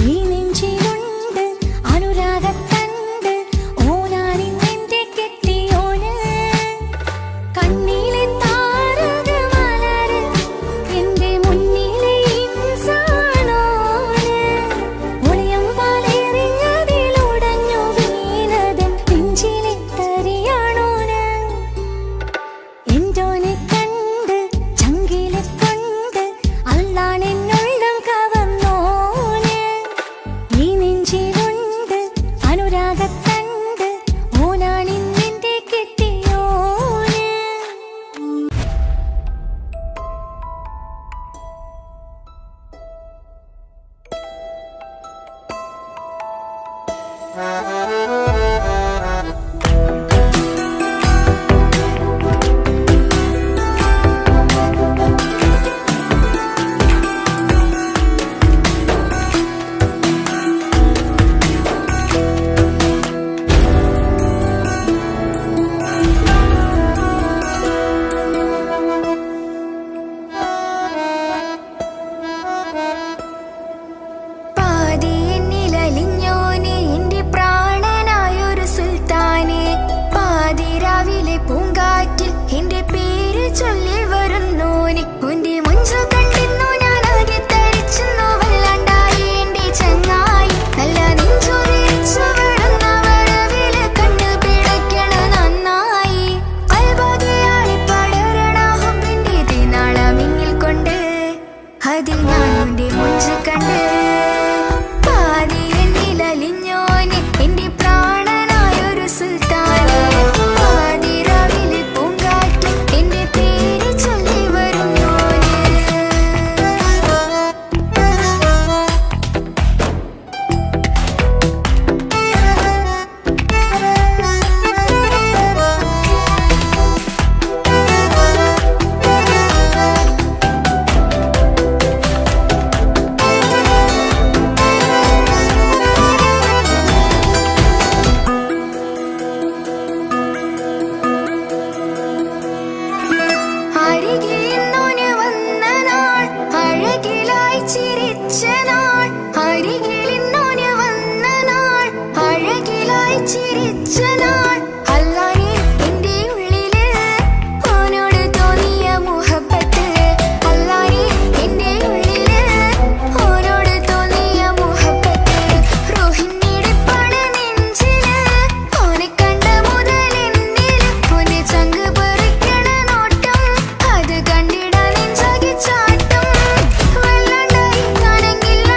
ഈ നെഞ്ചിലുണ്ട് അനുരാഗത്തണ്ട് ഓനാണിന്നെന്റെ കെട്ടിയോന് കണ്ണിലെ താരകമലര് എന്റെ മുന്നിലെ ഇൻസാണോന് ഒളിയം പോലെ ജനിച്ച നാൾ അരികിൽ ഇന്നോന് വന്ന നാൾ അഴകിലായി ചിരിച്ച നാൾ അല്ലാനെ എന്റെ ഉള്ളില് ഓനോട് തോന്നിയ മുഹബത്ത് അല്ലാനെ എന്റെ ഉള്ളില് ഓനോട് തോന്നിയ മുഹബത്ത് റോഹിണിടിപ്പാണ് നെഞ്ചില് ഓനെ കണ്ട മുതൽ എന്നില് ഓനെ ചങ്ക് പറിക്കണ നോട്ടം അത് കണ്ടിടാൻ നെഞ്ചാകി ചാട്ടം വല്ലാണ്ടായി കാണെങ്കില്ല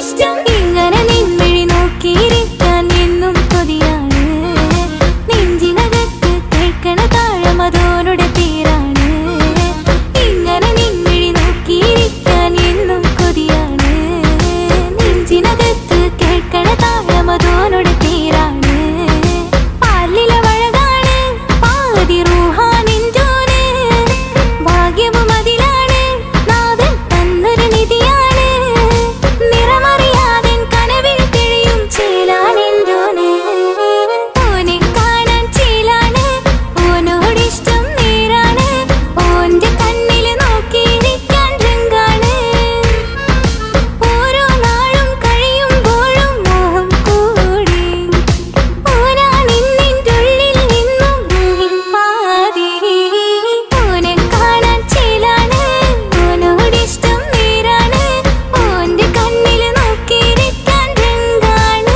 ഇഷ്ടം. ഇങ്ങനെ നിൻമിഴി നോക്കിയിരിക്കാൻ എന്നും കൊതിയാണ്. നെഞ്ചിനകത്ത് കേൾക്കണ താഴം അതോരുടെ പേരാണ്. ഇങ്ങനെ നിൻമിഴി നോക്കിയിരിക്കാൻ എന്നും കൊതിയാണ്. നെഞ്ചിനകത്ത് കേൾക്കണ താഴം അതോരുടെ പേരാണ്. പാലില വഴകാണ് പാതി റൂഹാനിൻറ്റോന്. ഭാഗ്യവും അതിലാണ് നാഥൻ തന്നൊരു നിധിയാണ്. നിറമറിയാതെ കനവിൽ തെളിയും ചേലാണെന്തോന്. ഓനെ കാണാൻ ചേലാണ്, ഓനോടിഷ്ടം നേരാണ്. ഓന്റെ കണ്ണില് നോക്കിയിരിക്കാൻ രംഗാണ്. ഓരോ നാളും കഴിയുമ്പോഴും മോഹം കൂടി. ഓനാ നിന്നിൻ്റെ ഉള്ളിൽ നിന്നും റൂഹിൻ പാതി. ഓനെ കാണാൻ ചേലാണ്, ഓനോടിഷ്ടം നേരാണ്. ഓന്റെ കണ്ണില് നോക്കിയിരിക്കാൻ രംഗാണ്.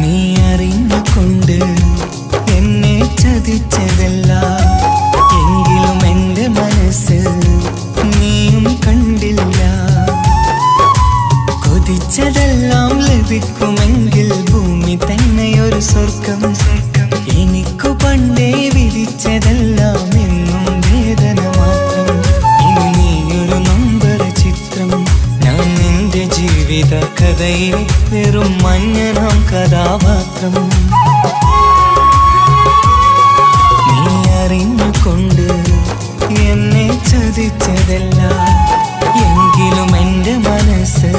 നീ അറിഞ്ഞുകൊണ്ട് എന്നെ ചതിച്ചതല്ല. എങ്കിലും എൻ്റെ മനസ്സ് നീയും കണ്ടില്ല. കൊതിച്ചതെല്ലാം ലഭിക്കുമെങ്കിൽ ഭൂമി തന്നെയൊരു സ്വർഗം. എനിക്കു പണ്ടേ വിധിച്ചതെല്ലാം എന്നും വേദന മാത്രം. ഇനി നീയൊരു നമ്പർ ചിത്രം. ഞാൻ നിന്റെ ജീവിത കഥയിൽ വെറും മഞ്ഞനാം കഥാപാത്രം. നീ അറിഞ്ഞുകൊണ്ട് എന്നെ ചതിച്ചതല്ല. എങ്കിലും എൻ്റെ മനസ്സ്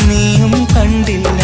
നീയും കണ്ടില്ല.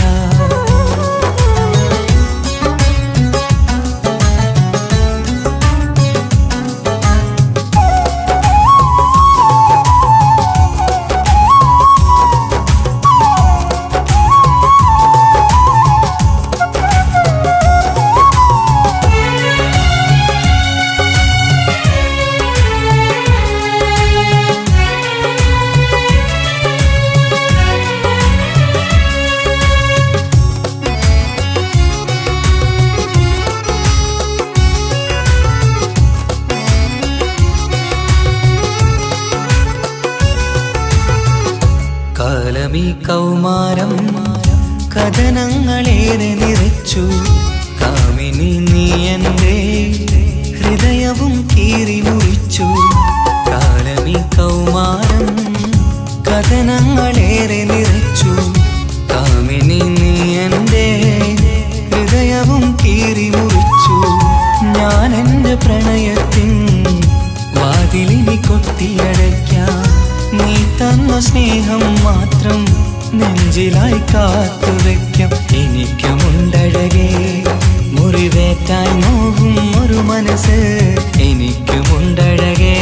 കാലമീ കൗമാരം കഥനങ്ങളേറെ നിറച്ചു. കാമിനി നീ എൻ്റെ ഹൃദയവും കീറി മുറിച്ചു. കാലമീ കൗമാരം കഥനങ്ങളേറെ നിറച്ചു. കാമിനി നീ എൻ്റെ ഹൃദയവും കീറി മുറിച്ചു. ഞാൻ എൻ്റെ പ്രണയത്തിൻ വാതിലിനി കൊട്ടിയടയ്ക്കാം. നീ തന്ന സ്നേഹം മാത്രം നെഞ്ചിലായി കാത്തുവെക്കാം. എനിക്കുമുണ്ടഴകേ മുറിവേറ്റാൻ നോവും ഒരു മനസ്സ്. എനിക്കുമുണ്ടഴകേ.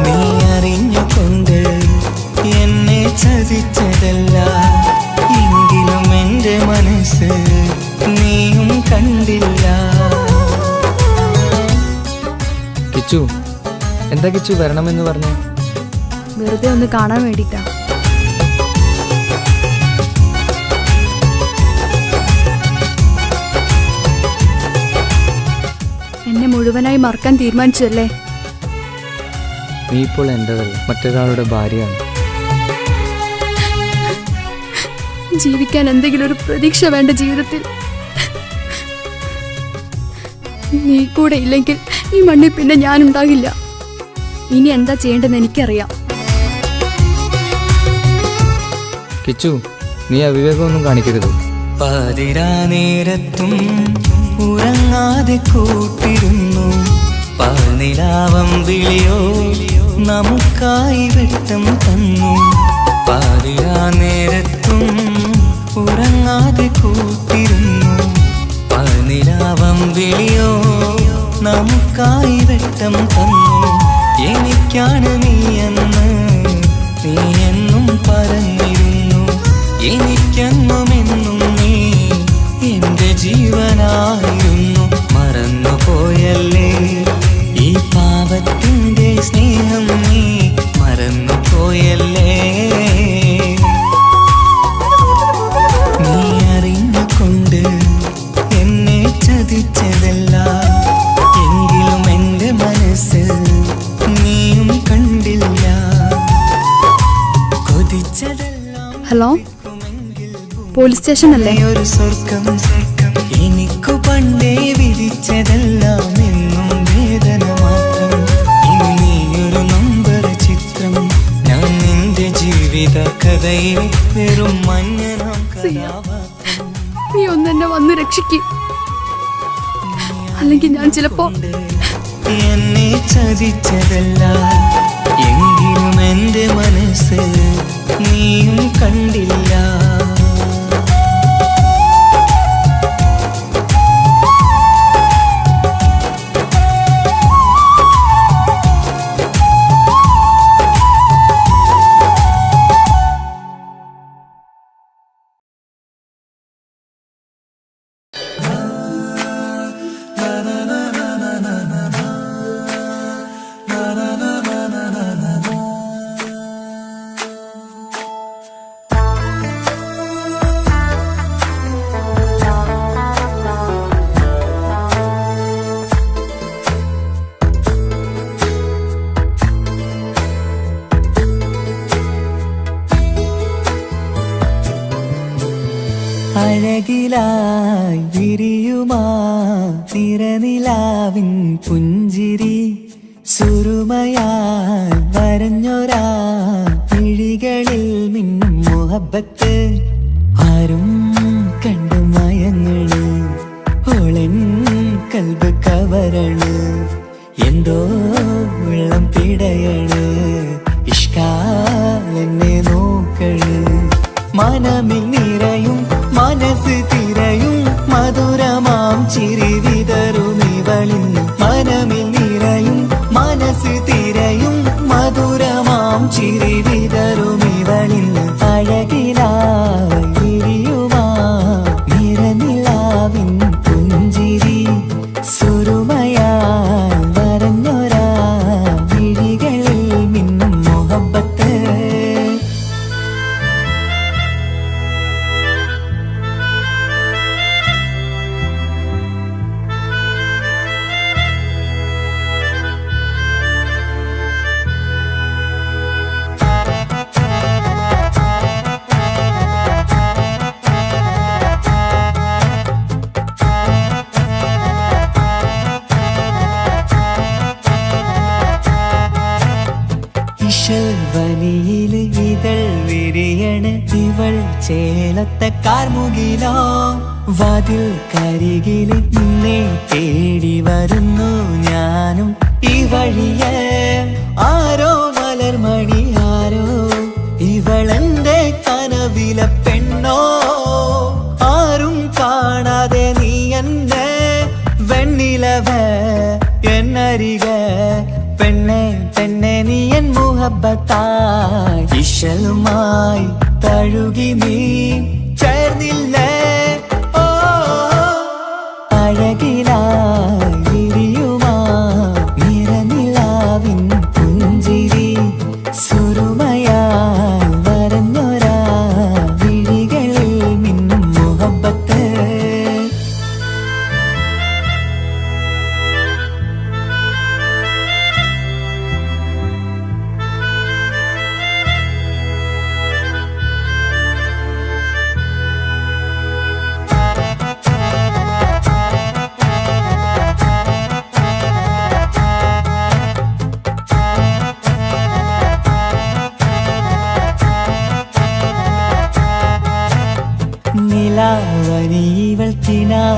നീ അറിഞ്ഞുകൊണ്ട് എന്നെ ചതിച്ചതല്ല. എങ്കിലും എൻ്റെ മനസ്സ് നീയും കണ്ടില്ല. കിച്ചു, എന്താ കിച്ചു വരണമെന്ന് പറഞ്ഞു? വെറുതെ ഒന്ന് കാണാൻ വേണ്ടിട്ടാ. എന്നെ മുഴുവനായി മറക്കാൻ തീരുമാനിച്ചല്ലേ? നീ ഇപ്പോൾ എൻ്റെതല്ല, മറ്റൊരാളുടെ ഭാര്യയാണ്. ജീവിക്കാൻ എന്തെങ്കിലും ഒരു പ്രതീക്ഷ വേണ്ട ജീവിതത്തിൽ. നീ കൂടെ ഇല്ലെങ്കിൽ ഈ മണ്ണിൽ പിന്നെ ഞാനുണ്ടാകില്ല. ഇനി എന്താ ചെയ്യേണ്ടതെന്ന് എനിക്കറിയാം. കിച്ചു, നീ അവിവേകമൊന്നും കാണിക്കരുത്. പാതിരാ നേരത്തും ഉറങ്ങാതെ കൂട്ടിരുന്നു. പാൽനിലാവം വിളിയോ നമുക്കായി വെട്ടം തന്നു. പാതിരാ നേരത്തും ഉറങ്ങാതെ കൂട്ടിരുന്നു. പാൽനിലാവം വിളിയോ നമുക്കായി വെട്ടം തന്നു. എനിക്കാണ് നീയെന്ന് നീ എന്നും പറഞ്ഞിരുന്നു. എനിക്കെന്നുമെന്നും നീ എന്റെ ജീവനായിരുന്നു. മറന്നുപോയല്ലേ ഈ പാവ പാവത്തിൻ്റെ സ്നേഹം നീ മറന്നു പോയല്ലേ. നീ അറിഞ്ഞുകൊണ്ട് എന്നെ ചതിച്ചതല്ല, എങ്കിലും എൻ്റെ മനസ്സ് നീയും കണ്ടില്ല. കൊതിച്ചതെല്ലാം ഹലോ, പോലീസ് സ്റ്റേഷൻ അല്ലേ? ഒരു സ്വർഗം എനിക്കു പണ്ടേ വിധിച്ചതെല്ലാം എന്നും വേദന മാത്രം. ഇനി നീയൊരു നമ്പർ ചിത്രം, ഞാൻ നിന്റെ ജീവിത കഥയിൽ വെറും മഞ്ഞനാം കഥാപാത്രം. നീ ഒന്നെന്നെ വന്ന് രക്ഷിക്കും, അല്ലെങ്കിൽ ഞാൻ ചിലപ്പോ എന്നെ ചതിച്ചതല്ല, എങ്കിലും എൻ്റെ മനസ്സ് നീയും കണ്ടില്ല. അഴകിലായി വിരിയുമാ തിരനിലാവിൻ പുഞ്ചിരി, സുറുമയായി വരഞ്ഞൊരാ മിഴികളിൽ മിന്നും മുഹബത്ത്. ആരും കണ്ടു മയങ്ങള്, ഓളൻ കൽബ് കവരണ്, എന്തോ വെള്ളം പിടയണ്, ഇഷ്കാലെന്നെ നോക്കള്. മനമിൽ നിറയും മനസ്സ് തിരയും മധുരമാം ചിരി വിതറും ഇവളിന്ന്. മനമിൽ നിറയും മനസ്സ് തിരയും മധുരമാം ചിരി വിതറും ഇവളിന്ന്. അഴകിലായി വിരിയുമാ നിറനിലാവിൻ പുഞ്ചിരി, സുറുമയാൽ വരഞ്ഞൊരാ വിഴികളിൽ മിന്നും മുഹബത്ത്. വനിയില് ഇതൾ വിരിയണ്, ഇവൾ ചേലത്തെ കാർമുകിലോ. വാതിൽ കരികില് നിന്നെ തേടി വരുന്നു ഞാനും ഈ വഴിയെ. ആരോ മലർമണി ആരോ, ഇവളെന്റെ കനവിലെ പെണ്ണോ. ആരും കാണാതെ നീ എന്നെ വെണ്ണിലവ എന്നരിക. പെണ്ണെ പെണ്ണെ നീ എൻ മുഹബത്തായി, ഇശലുമായി തഴുകി നീ ചേർന്നില്ലേ. ഓ അഴകിലായി വിരിയുമാ നിറനിലാവിൻ പുഞ്ചിരി, സുറുമയാൽ വരഞ്ഞൊരാ വിഴികളിൽ മിന്നും മുഹബത്ത്. നിലാവനിവൾ കിനാവരയിലെങ്കും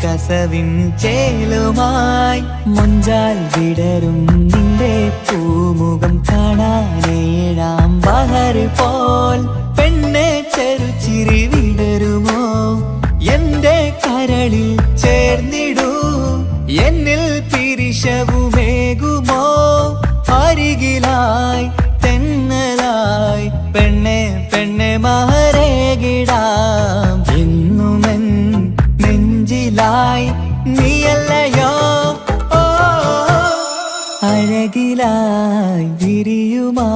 കസവിൻ ചേലുമായി. മൊഞ്ചാൽ വിടരും നിന്റെ പൂമുഖം കാണാനേഴാം ബഹർ പോൽ. പെണ്ണെ ചെറുചിരി വിടരുമോ, എന്റെ കരളിൽ ചേർന്നിടൂ. എന്നിൽ പിരിശവുമേകുമോ, അരികിലായി തെന്നലായി പെണ്ണെ പെണ്ണെ മഹരേകിടാം. എന്നുമെൻ നെഞ്ചിലായി നീയല്ലയോ. ഓ അഴകിലായി വിരിയുമാ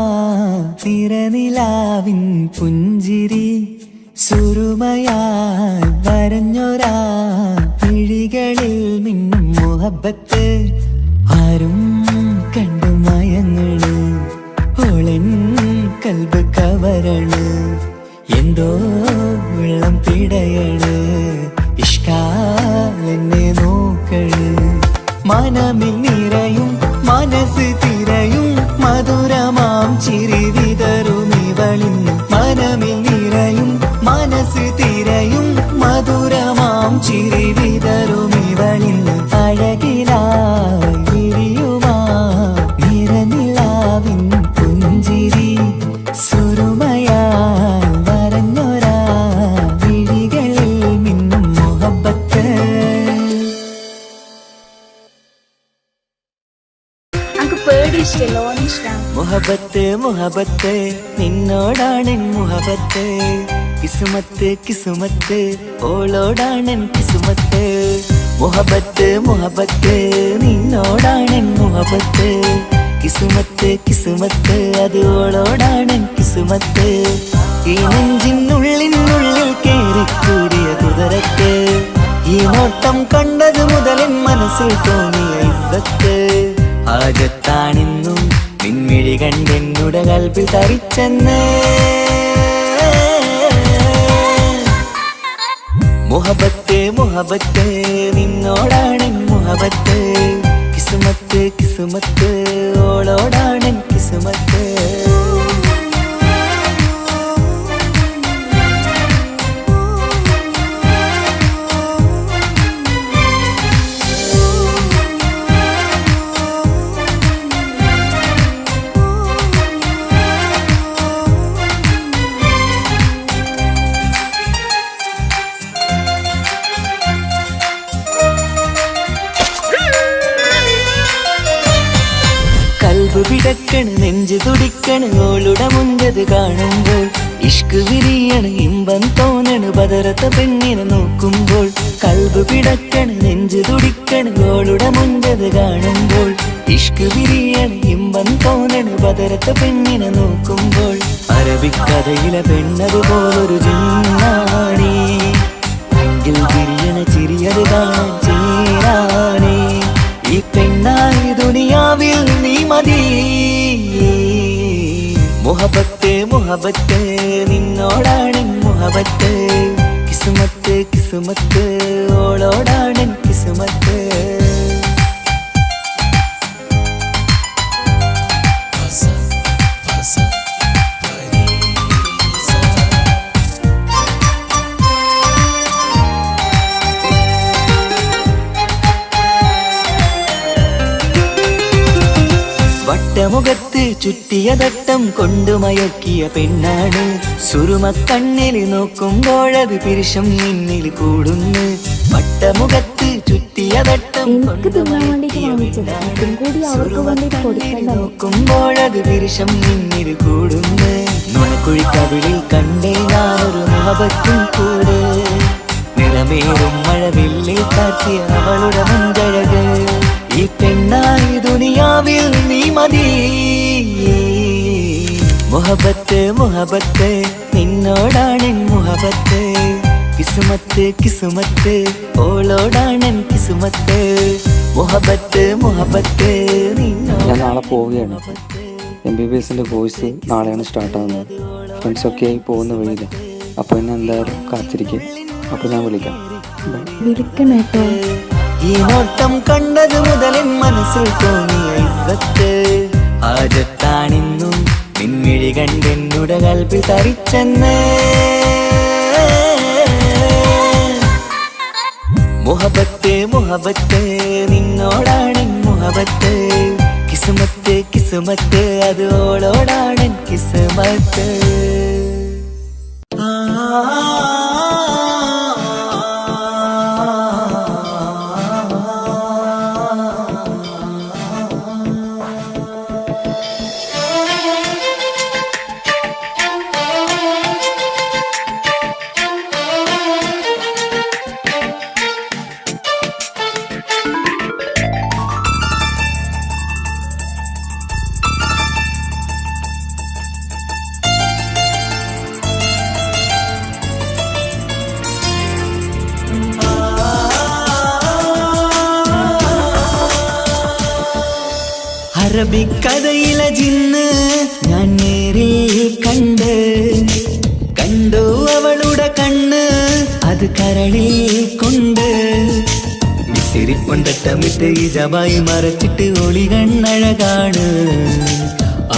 തിരനിലാവിൻ പുഞ്ചിരി സുരുമയായി വരഞ്ഞൊരാ വിഴികളിൽ മിന്നും മുഹബത്ത് ആരും കണ്ടു മയങ്ങള് ഓളൻ കൽബ് കവരണ് എന്തോ വെള്ളം പിടയണ് ഇഷ്കാലെന്നെ നോക്കള് മനമിൽ നിറയും മനസ്സ് തിരയും മധുരമാം ചിരി വിതറും ഇവളിന്ന് മനമിൽ നിറയും മനസ്സ് തിരയും മധുരമാം ചിരി വിതറും ഇവളിന്ന് അഴകിലായി വിരിയുമാ നിറനിലാവിൻ പുഞ്ചിരി സുരുമയാൽ വരഞ്ഞൊരാ വിഴികളിൽ മിന്നും മുഹബത്ത്. മുഹബത്ത് മുഹബത്ത് നിന്നോടാണെൻ മുഹബത്ത് കിസുമത്ത് കിസുമത്ത് ഓളോടാണെൻ കിസുമത്ത് മുഹബത്ത് മുഹബത്ത് നിന്നോടാണെൻ മുഹബത്ത് കിസുമത്ത് കിസുമത്ത് അത് ഓളോടാണെൻ കിസുമത്ത് ഈ നെഞ്ചിനുള്ളിനുള്ളിൽ കേറിക്കൂടിയ കുതിരത്ത് ഈ നോട്ടം കണ്ടത് മുതലൻ മനസ്സിൽ തോന്നിയ ഇസ്സത്ത് ആജത്താണിന്നും പിൻമിഴി കണ്ടെന്നുടെ കൽബിൽ തരിച്ചെന്ന് മുഹബത്ത് മുഹബത്ത് നിന്നോടാണെൻ മുഹബത്ത് കിസുമത്ത് കിസുമത്ത് ഓളോടാണെൻ കിസുമത്ത്. പിടക്കണ് നെഞ്ചു തുടിക്കണ് ഓളുടെ മുഞ്ചത് കാണുമ്പോൾ ഇഷ്ക് വിരിയണ് ഇമ്പം തോന്നണ് ബദറത്ത പെണ്ണിനെ നോക്കുമ്പോൾ കൽബ് പിടക്കണ് നെഞ്ചു തുടിക്കണ് ഓളുടെ മുഞ്ചത് കാണുമ്പോൾ ഇഷ്ക് വിരിയണ് ഇമ്പം തോന്നണ് ബദറത്ത പെണ്ണിനെ നോക്കുമ്പോൾ അറബിക്കഥയിലെ പെണ്ണതുപോലൊരു ജിന്നാണി എങ്കിൽ വിരിയണ ചിരിയത് കാണാൻ ചേരാണി ഈ പെണ്ണായി ദുനിയാവിൽ നീ മതി മുഹബത്ത് മുഹബത്ത് നിന്നോടാണെൻ മുഹബത്ത് കിസുമത്ത് കിസുമത്ത് ഓളോടാണെൻ കിസുമത്ത്. വട്ടമുഖത്ത് ചുറ്റിയ തട്ടം കൊണ്ടുമയക്കിയ പെണ്ണാണ് സുറുമ കണ്ണിൽ നോക്കുമ്പോഴത് പിരിശം നിന്നിൽ കൂടുന്നു വട്ടമുഖത്ത് ചുറ്റിയ തട്ടം കൊണ്ടുമയക്കിയ നോക്കുമ്പോഴത് പിരിശം നിന്നിൽ കൂടുന്നു നുണക്കുഴിക്കവിളിൽ കണ്ടേ ഞാനൊരു മുഹബത്തും കൂടെ നിറമേറും മഴവില്ലിൽ കാറ്റിയ അവളുടെ മുൻകഴക് ഈ പെണ്ണായി ദുനിയാവിൽ നീ മതി മുഹബത്ത് മുഹബത്ത് നിന്നോടാണെൻ മുഹബത്ത് കിസുമത്ത് കിസുമത്ത് ഓളോടാണെൻ കിസുമത്ത് മുഹബത്ത് മുഹബത്ത് ഞാൻ നാളെ പോവുകയാണ്. MBBS കോഴ്സ് നാളെയാണ് സ്റ്റാർട്ടാകുന്നത്. ഫ്രണ്ട്സൊക്കെ ആയി പോകുന്ന വഴിയില്ല. അപ്പോൾ എന്നെ എന്തായാലും കാത്തിരിക്കുക. അപ്പോൾ ഞാൻ വിളിക്കാം. വിളിക്കണേട്ടോ. ഈ നോട്ടം കണ്ടത് മുതലൻ മനസ്സിൽ തോന്നിയ ഇസ്സത്ത് ആജത്താണിന്നും പിൻമിഴി കണ്ടെന്നുടെ കൽബിൽ തരിച്ചെന്ന് മുഹബത്ത് മുഹബത്ത് നിന്നോടാണെൻ മുഹബത്ത് കിസുമത്ത് കിസുമത്ത് അത് ഓളോടാണെൻ കിസുമത്ത്. അറബിക്കഥയിലെ ജിന്ന് ഞാൻ നേരിൽ കണ്ടു അവളുടെ കണ്ണ് അത് കരളിൽ കൊണ്ട് മിസിരിപ്പൊണ്ടട്ടമിട്ട് ഇജബായി മറച്ചിട്ട് ഒളി കണ്ണഴകാണ്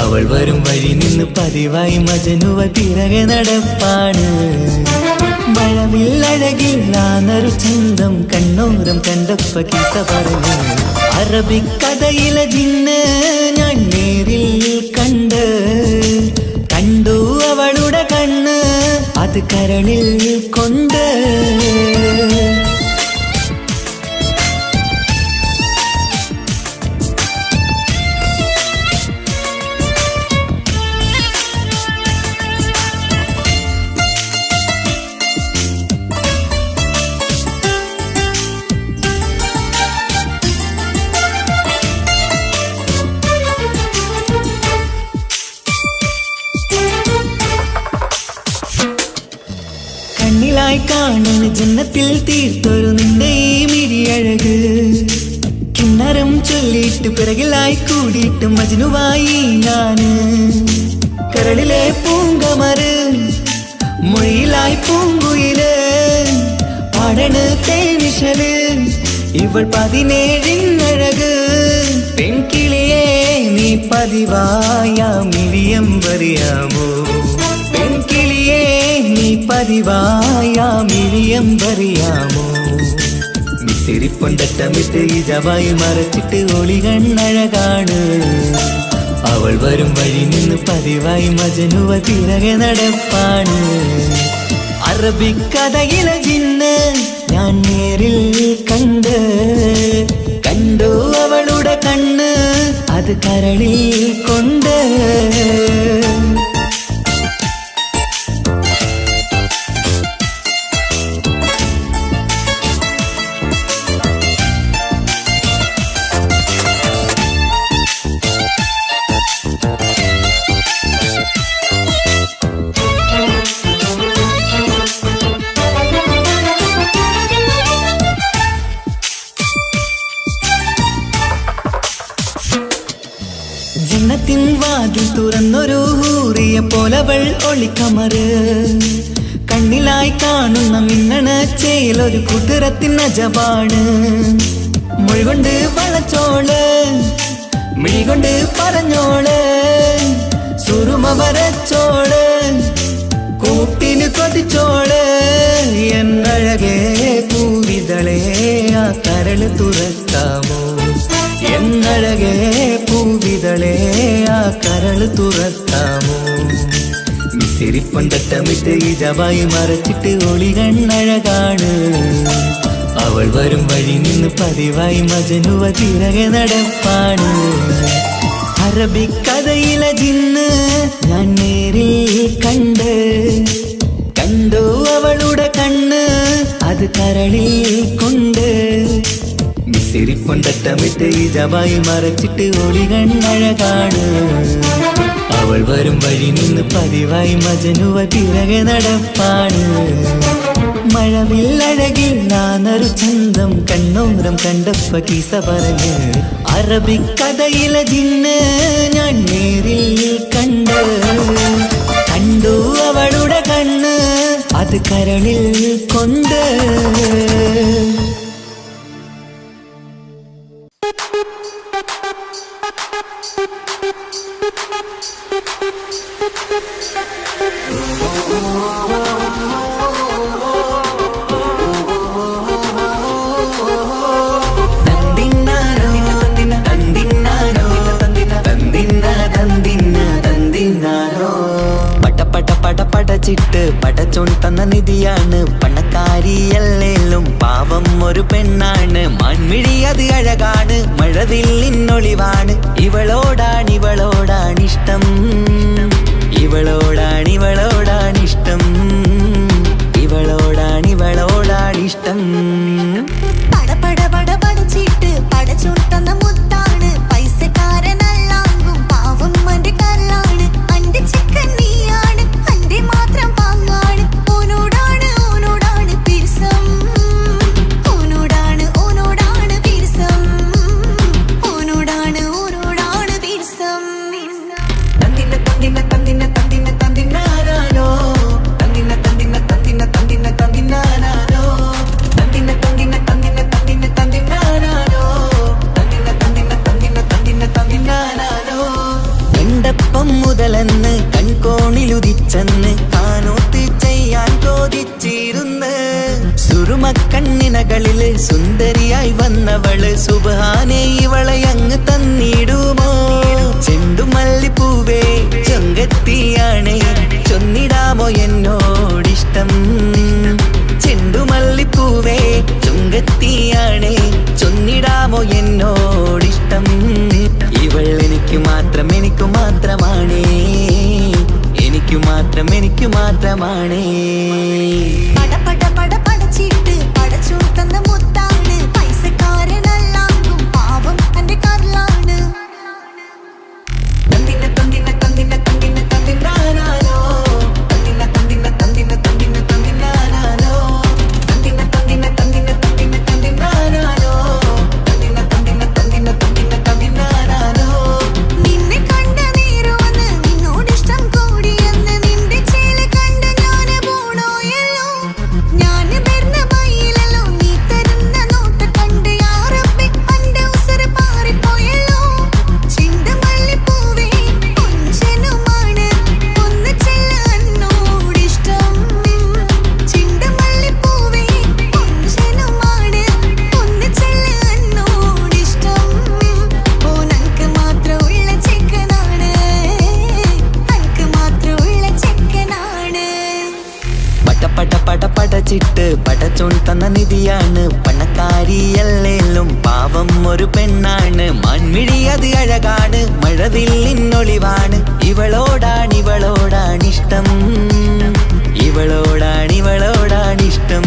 അവൾ വരും വഴി നിന്ന് പതിവായി മജനുവ പിറകെ നടപ്പാണ് മഴവില്ലഴകിൽ നാനൊരു ചന്തം കണ്ണോരം കണ്ടപ്പ കിസ പറഞ്ഞു അറബിക്കഥയിലെ ജിന്ന് ഞാൻ നേരിൽ കണ്ടു അവളുടെ കണ്ണ് അത് കരളിൽ കൊണ്ട് കണ്ണിലായി കാണുന്ന ജന്നത്തിൽ തീർത്തൊരു നിന്റെ ഈ മിഴിയഴക് കിന്നരം ചൊല്ലിയിട്ട് പിറകിലായി കൂടിയിട്ട് മജ്നുവായി ഞാന് കരളിലെ പൂങ്കമറ് മൊഴിയിലായി പൂങ്കുയില് പാടണ് തേനിശല് ഇവൾ 17 പെൺകിളിയെ നീ പതിവായ മിഴിയം പറയാമോ പെൺകിളിയെ നീ പതിവായ മിഴിയം പറയാമോ മിസിരിപ്പൊണ്ടട്ടമിട്ട് ഇജബായി മറച്ചിട്ട് ഒളി കണ്ണഴകാണ് അവൾ വരും വഴി നിന്ന് പതിവായി മജനുവ പിറകെ നടപ്പാണ് അറബിക്കഥയിലെ ജിന്ന് ഞാൻ നേരിൽ കണ്ടു അവളുടെ കണ്ണ് അത് കരളിൽ കൊണ്ട് ജന്നത്തിൻ വാതിൽ തുറന്നൊരു ഹൂറിയ പോലവൾ ഒളിക്കമറ് കണ്ണിലായി കാണുന്ന മിന്നണ ചേലൊരു കുതിരത്തിൻ അജബാണ് മൊഴികൊണ്ട് വളച്ചോള് മിഴികൊണ്ട് പറഞ്ഞോള് സുറുമ വരച്ചോള് കൂട്ടിന് കൊതിച്ചോള് എന്നഴകേ പൂവിതളേ ആ കരള് തുറക്കാമോ എന്നഴകേ പൂവിതളേ ആ കരള് തുറക്കാമോ മിസിരിപ്പൊണ്ടട്ടമിട്ട് ഇജബായി മറച്ചിട്ട് ഒളി കണ്ണഴകാണ് അവൾ വരും വഴി നിന്ന് പതിവായി മജനുവ പിറകെ നടപ്പാണ് അറബിക്കഥയിലെ ജിന്ന് ഞാൻ നേരിൽ കണ്ടു അവളുടെ കണ്ണ് അത് കരളിൽ കൊണ്ട് മിസിരിപ്പൊണ്ടട്ടമിട്ട് ഇജബായി മറച്ചിട്ട് ഒളി കണ്ണഴകാണ് അവൾ വരും വഴി നിന്ന് പതിവായി മജനുവ പിറകെ നടപ്പാണ് മഴവില്ലഴകിൽ നാനൊരു ചന്തം കണ്ണോരം കണ്ടപ്പ കിസ പറഞ്ഞ് അറബിക്കഥയിലെ ജിന്ന് ഞാൻ നേരിൽ കണ്ടു അവളുടെ കണ്ണ് അത് കരളിൽ കൊണ്ട് പടച്ചിട്ട് പടച്ചോൻ തന്ന നിധിയാണ് പണക്കാരിയല്ലേലും പാവം ഒരു പെണ്ണാണ് മൺമിഴി അത് അഴകാണ് മഴവില്ലിന്നൊളിവാണ് ഇവളോടാണിഷ്ടം ഇവളോടാണിഷ്ടം ഇവളോടാണിഷ്ടം പടച്ചിട്ട് പടച്ചോൻ തന്ന മുത്താണ് പൈസക്കാരനല്ലാങ്കും പാവം അന്റെ കല്ലാണ് അന്റെ ചിക്കൻ നീയാണ് അന്റെ മാത്രം പാങ്ങാണ് ഓനോടാണ് പിരിസം ഓനോടാണ് പിരിസം ഓനോടാണ് പിരിസം സുന്ദരിയായി വന്നവള് സുബ്ഹാനേ ഇവളെ അങ്ങ് തന്നിടുമോ ചെണ്ടുമല്ലിപ്പൂവേ ചൊങ്കത്തിയാണ് ചൊന്നിടാമോ എന്നോടിഷ്ടം ചെണ്ടുമല്ലിപ്പൂവേ ചുങ്കത്തിയാണ് ചൊന്നിടാമോ എന്നോടിഷ്ടം ഇവൾ എനിക്ക് മാത്രം എനിക്കു മാത്രമാണ് എനിക്കു മാത്രം എനിക്കു മാത്രമാണ് പട പട പട പടച്ചിട്ട് പടച്ചൂട്ടുന്ന മുത്താണ് പൈസക്കാരനല്ലാങ്കും പാവം എന്റെ കരളാണ് തന്തിന തന്തിന തന്തിന തന്തിന തന്തിനാനാനോ തന്തിന തന്തിന തന്തിന തന്തിന തന്തിനാനാനോ തന്തിന തന്തിന തന്തിന തന്തിന തന്തിനാനാനോ തന്തിന തന്തിന തന്തിന തന്തിന തന്തിനാനാനോ നിന്നെ കണ്ട നേരമെന്ന് നിന്നോടിഷ്ടം കൂടിയെന്ന് നിന്റെ ചേല കണ്ട് ഞാന് പോണോയല്ലോ ഞാന് വരുന്ന വഴിയിലല്ലോ നീ തരുന്ന നോട്ട കണ്ട് യാ റബ്ബി എന്റെ ഉസറ് പാറിപ്പോയല്ലോ ചെണ്ടുമല്ലിപ്പൂവേ കൊഞ്ചനുമാണ് ഒന്ന് ചെല്ല എന്നോടിഷ്ടം ചെണ്ടുമല്ലിപ്പൂവേ കൊഞ്ചനുമാണ് ഒന്ന് ചെല്ല എന്നോടിഷ്ടം ഓ നനക്ക് മാത്രമുള്ള ചെക്കനാണ് നനക്ക് മാത്രമുള്ള ചെക്കനാണ് പട പട പട പടച്ചിട്ട് പടച്ചോൻ തന്ന നിധിയാണ് പണക്കാരിയല്ലേലും പാവം ഒരു പെണ്ണാണ് മൺമിഴി അത് അഴകാണ് മഴവില്ലിന്നൊളിവാണ് ഇവളോടാണിഷ്ടം ഇവളോടാണിഷ്ടം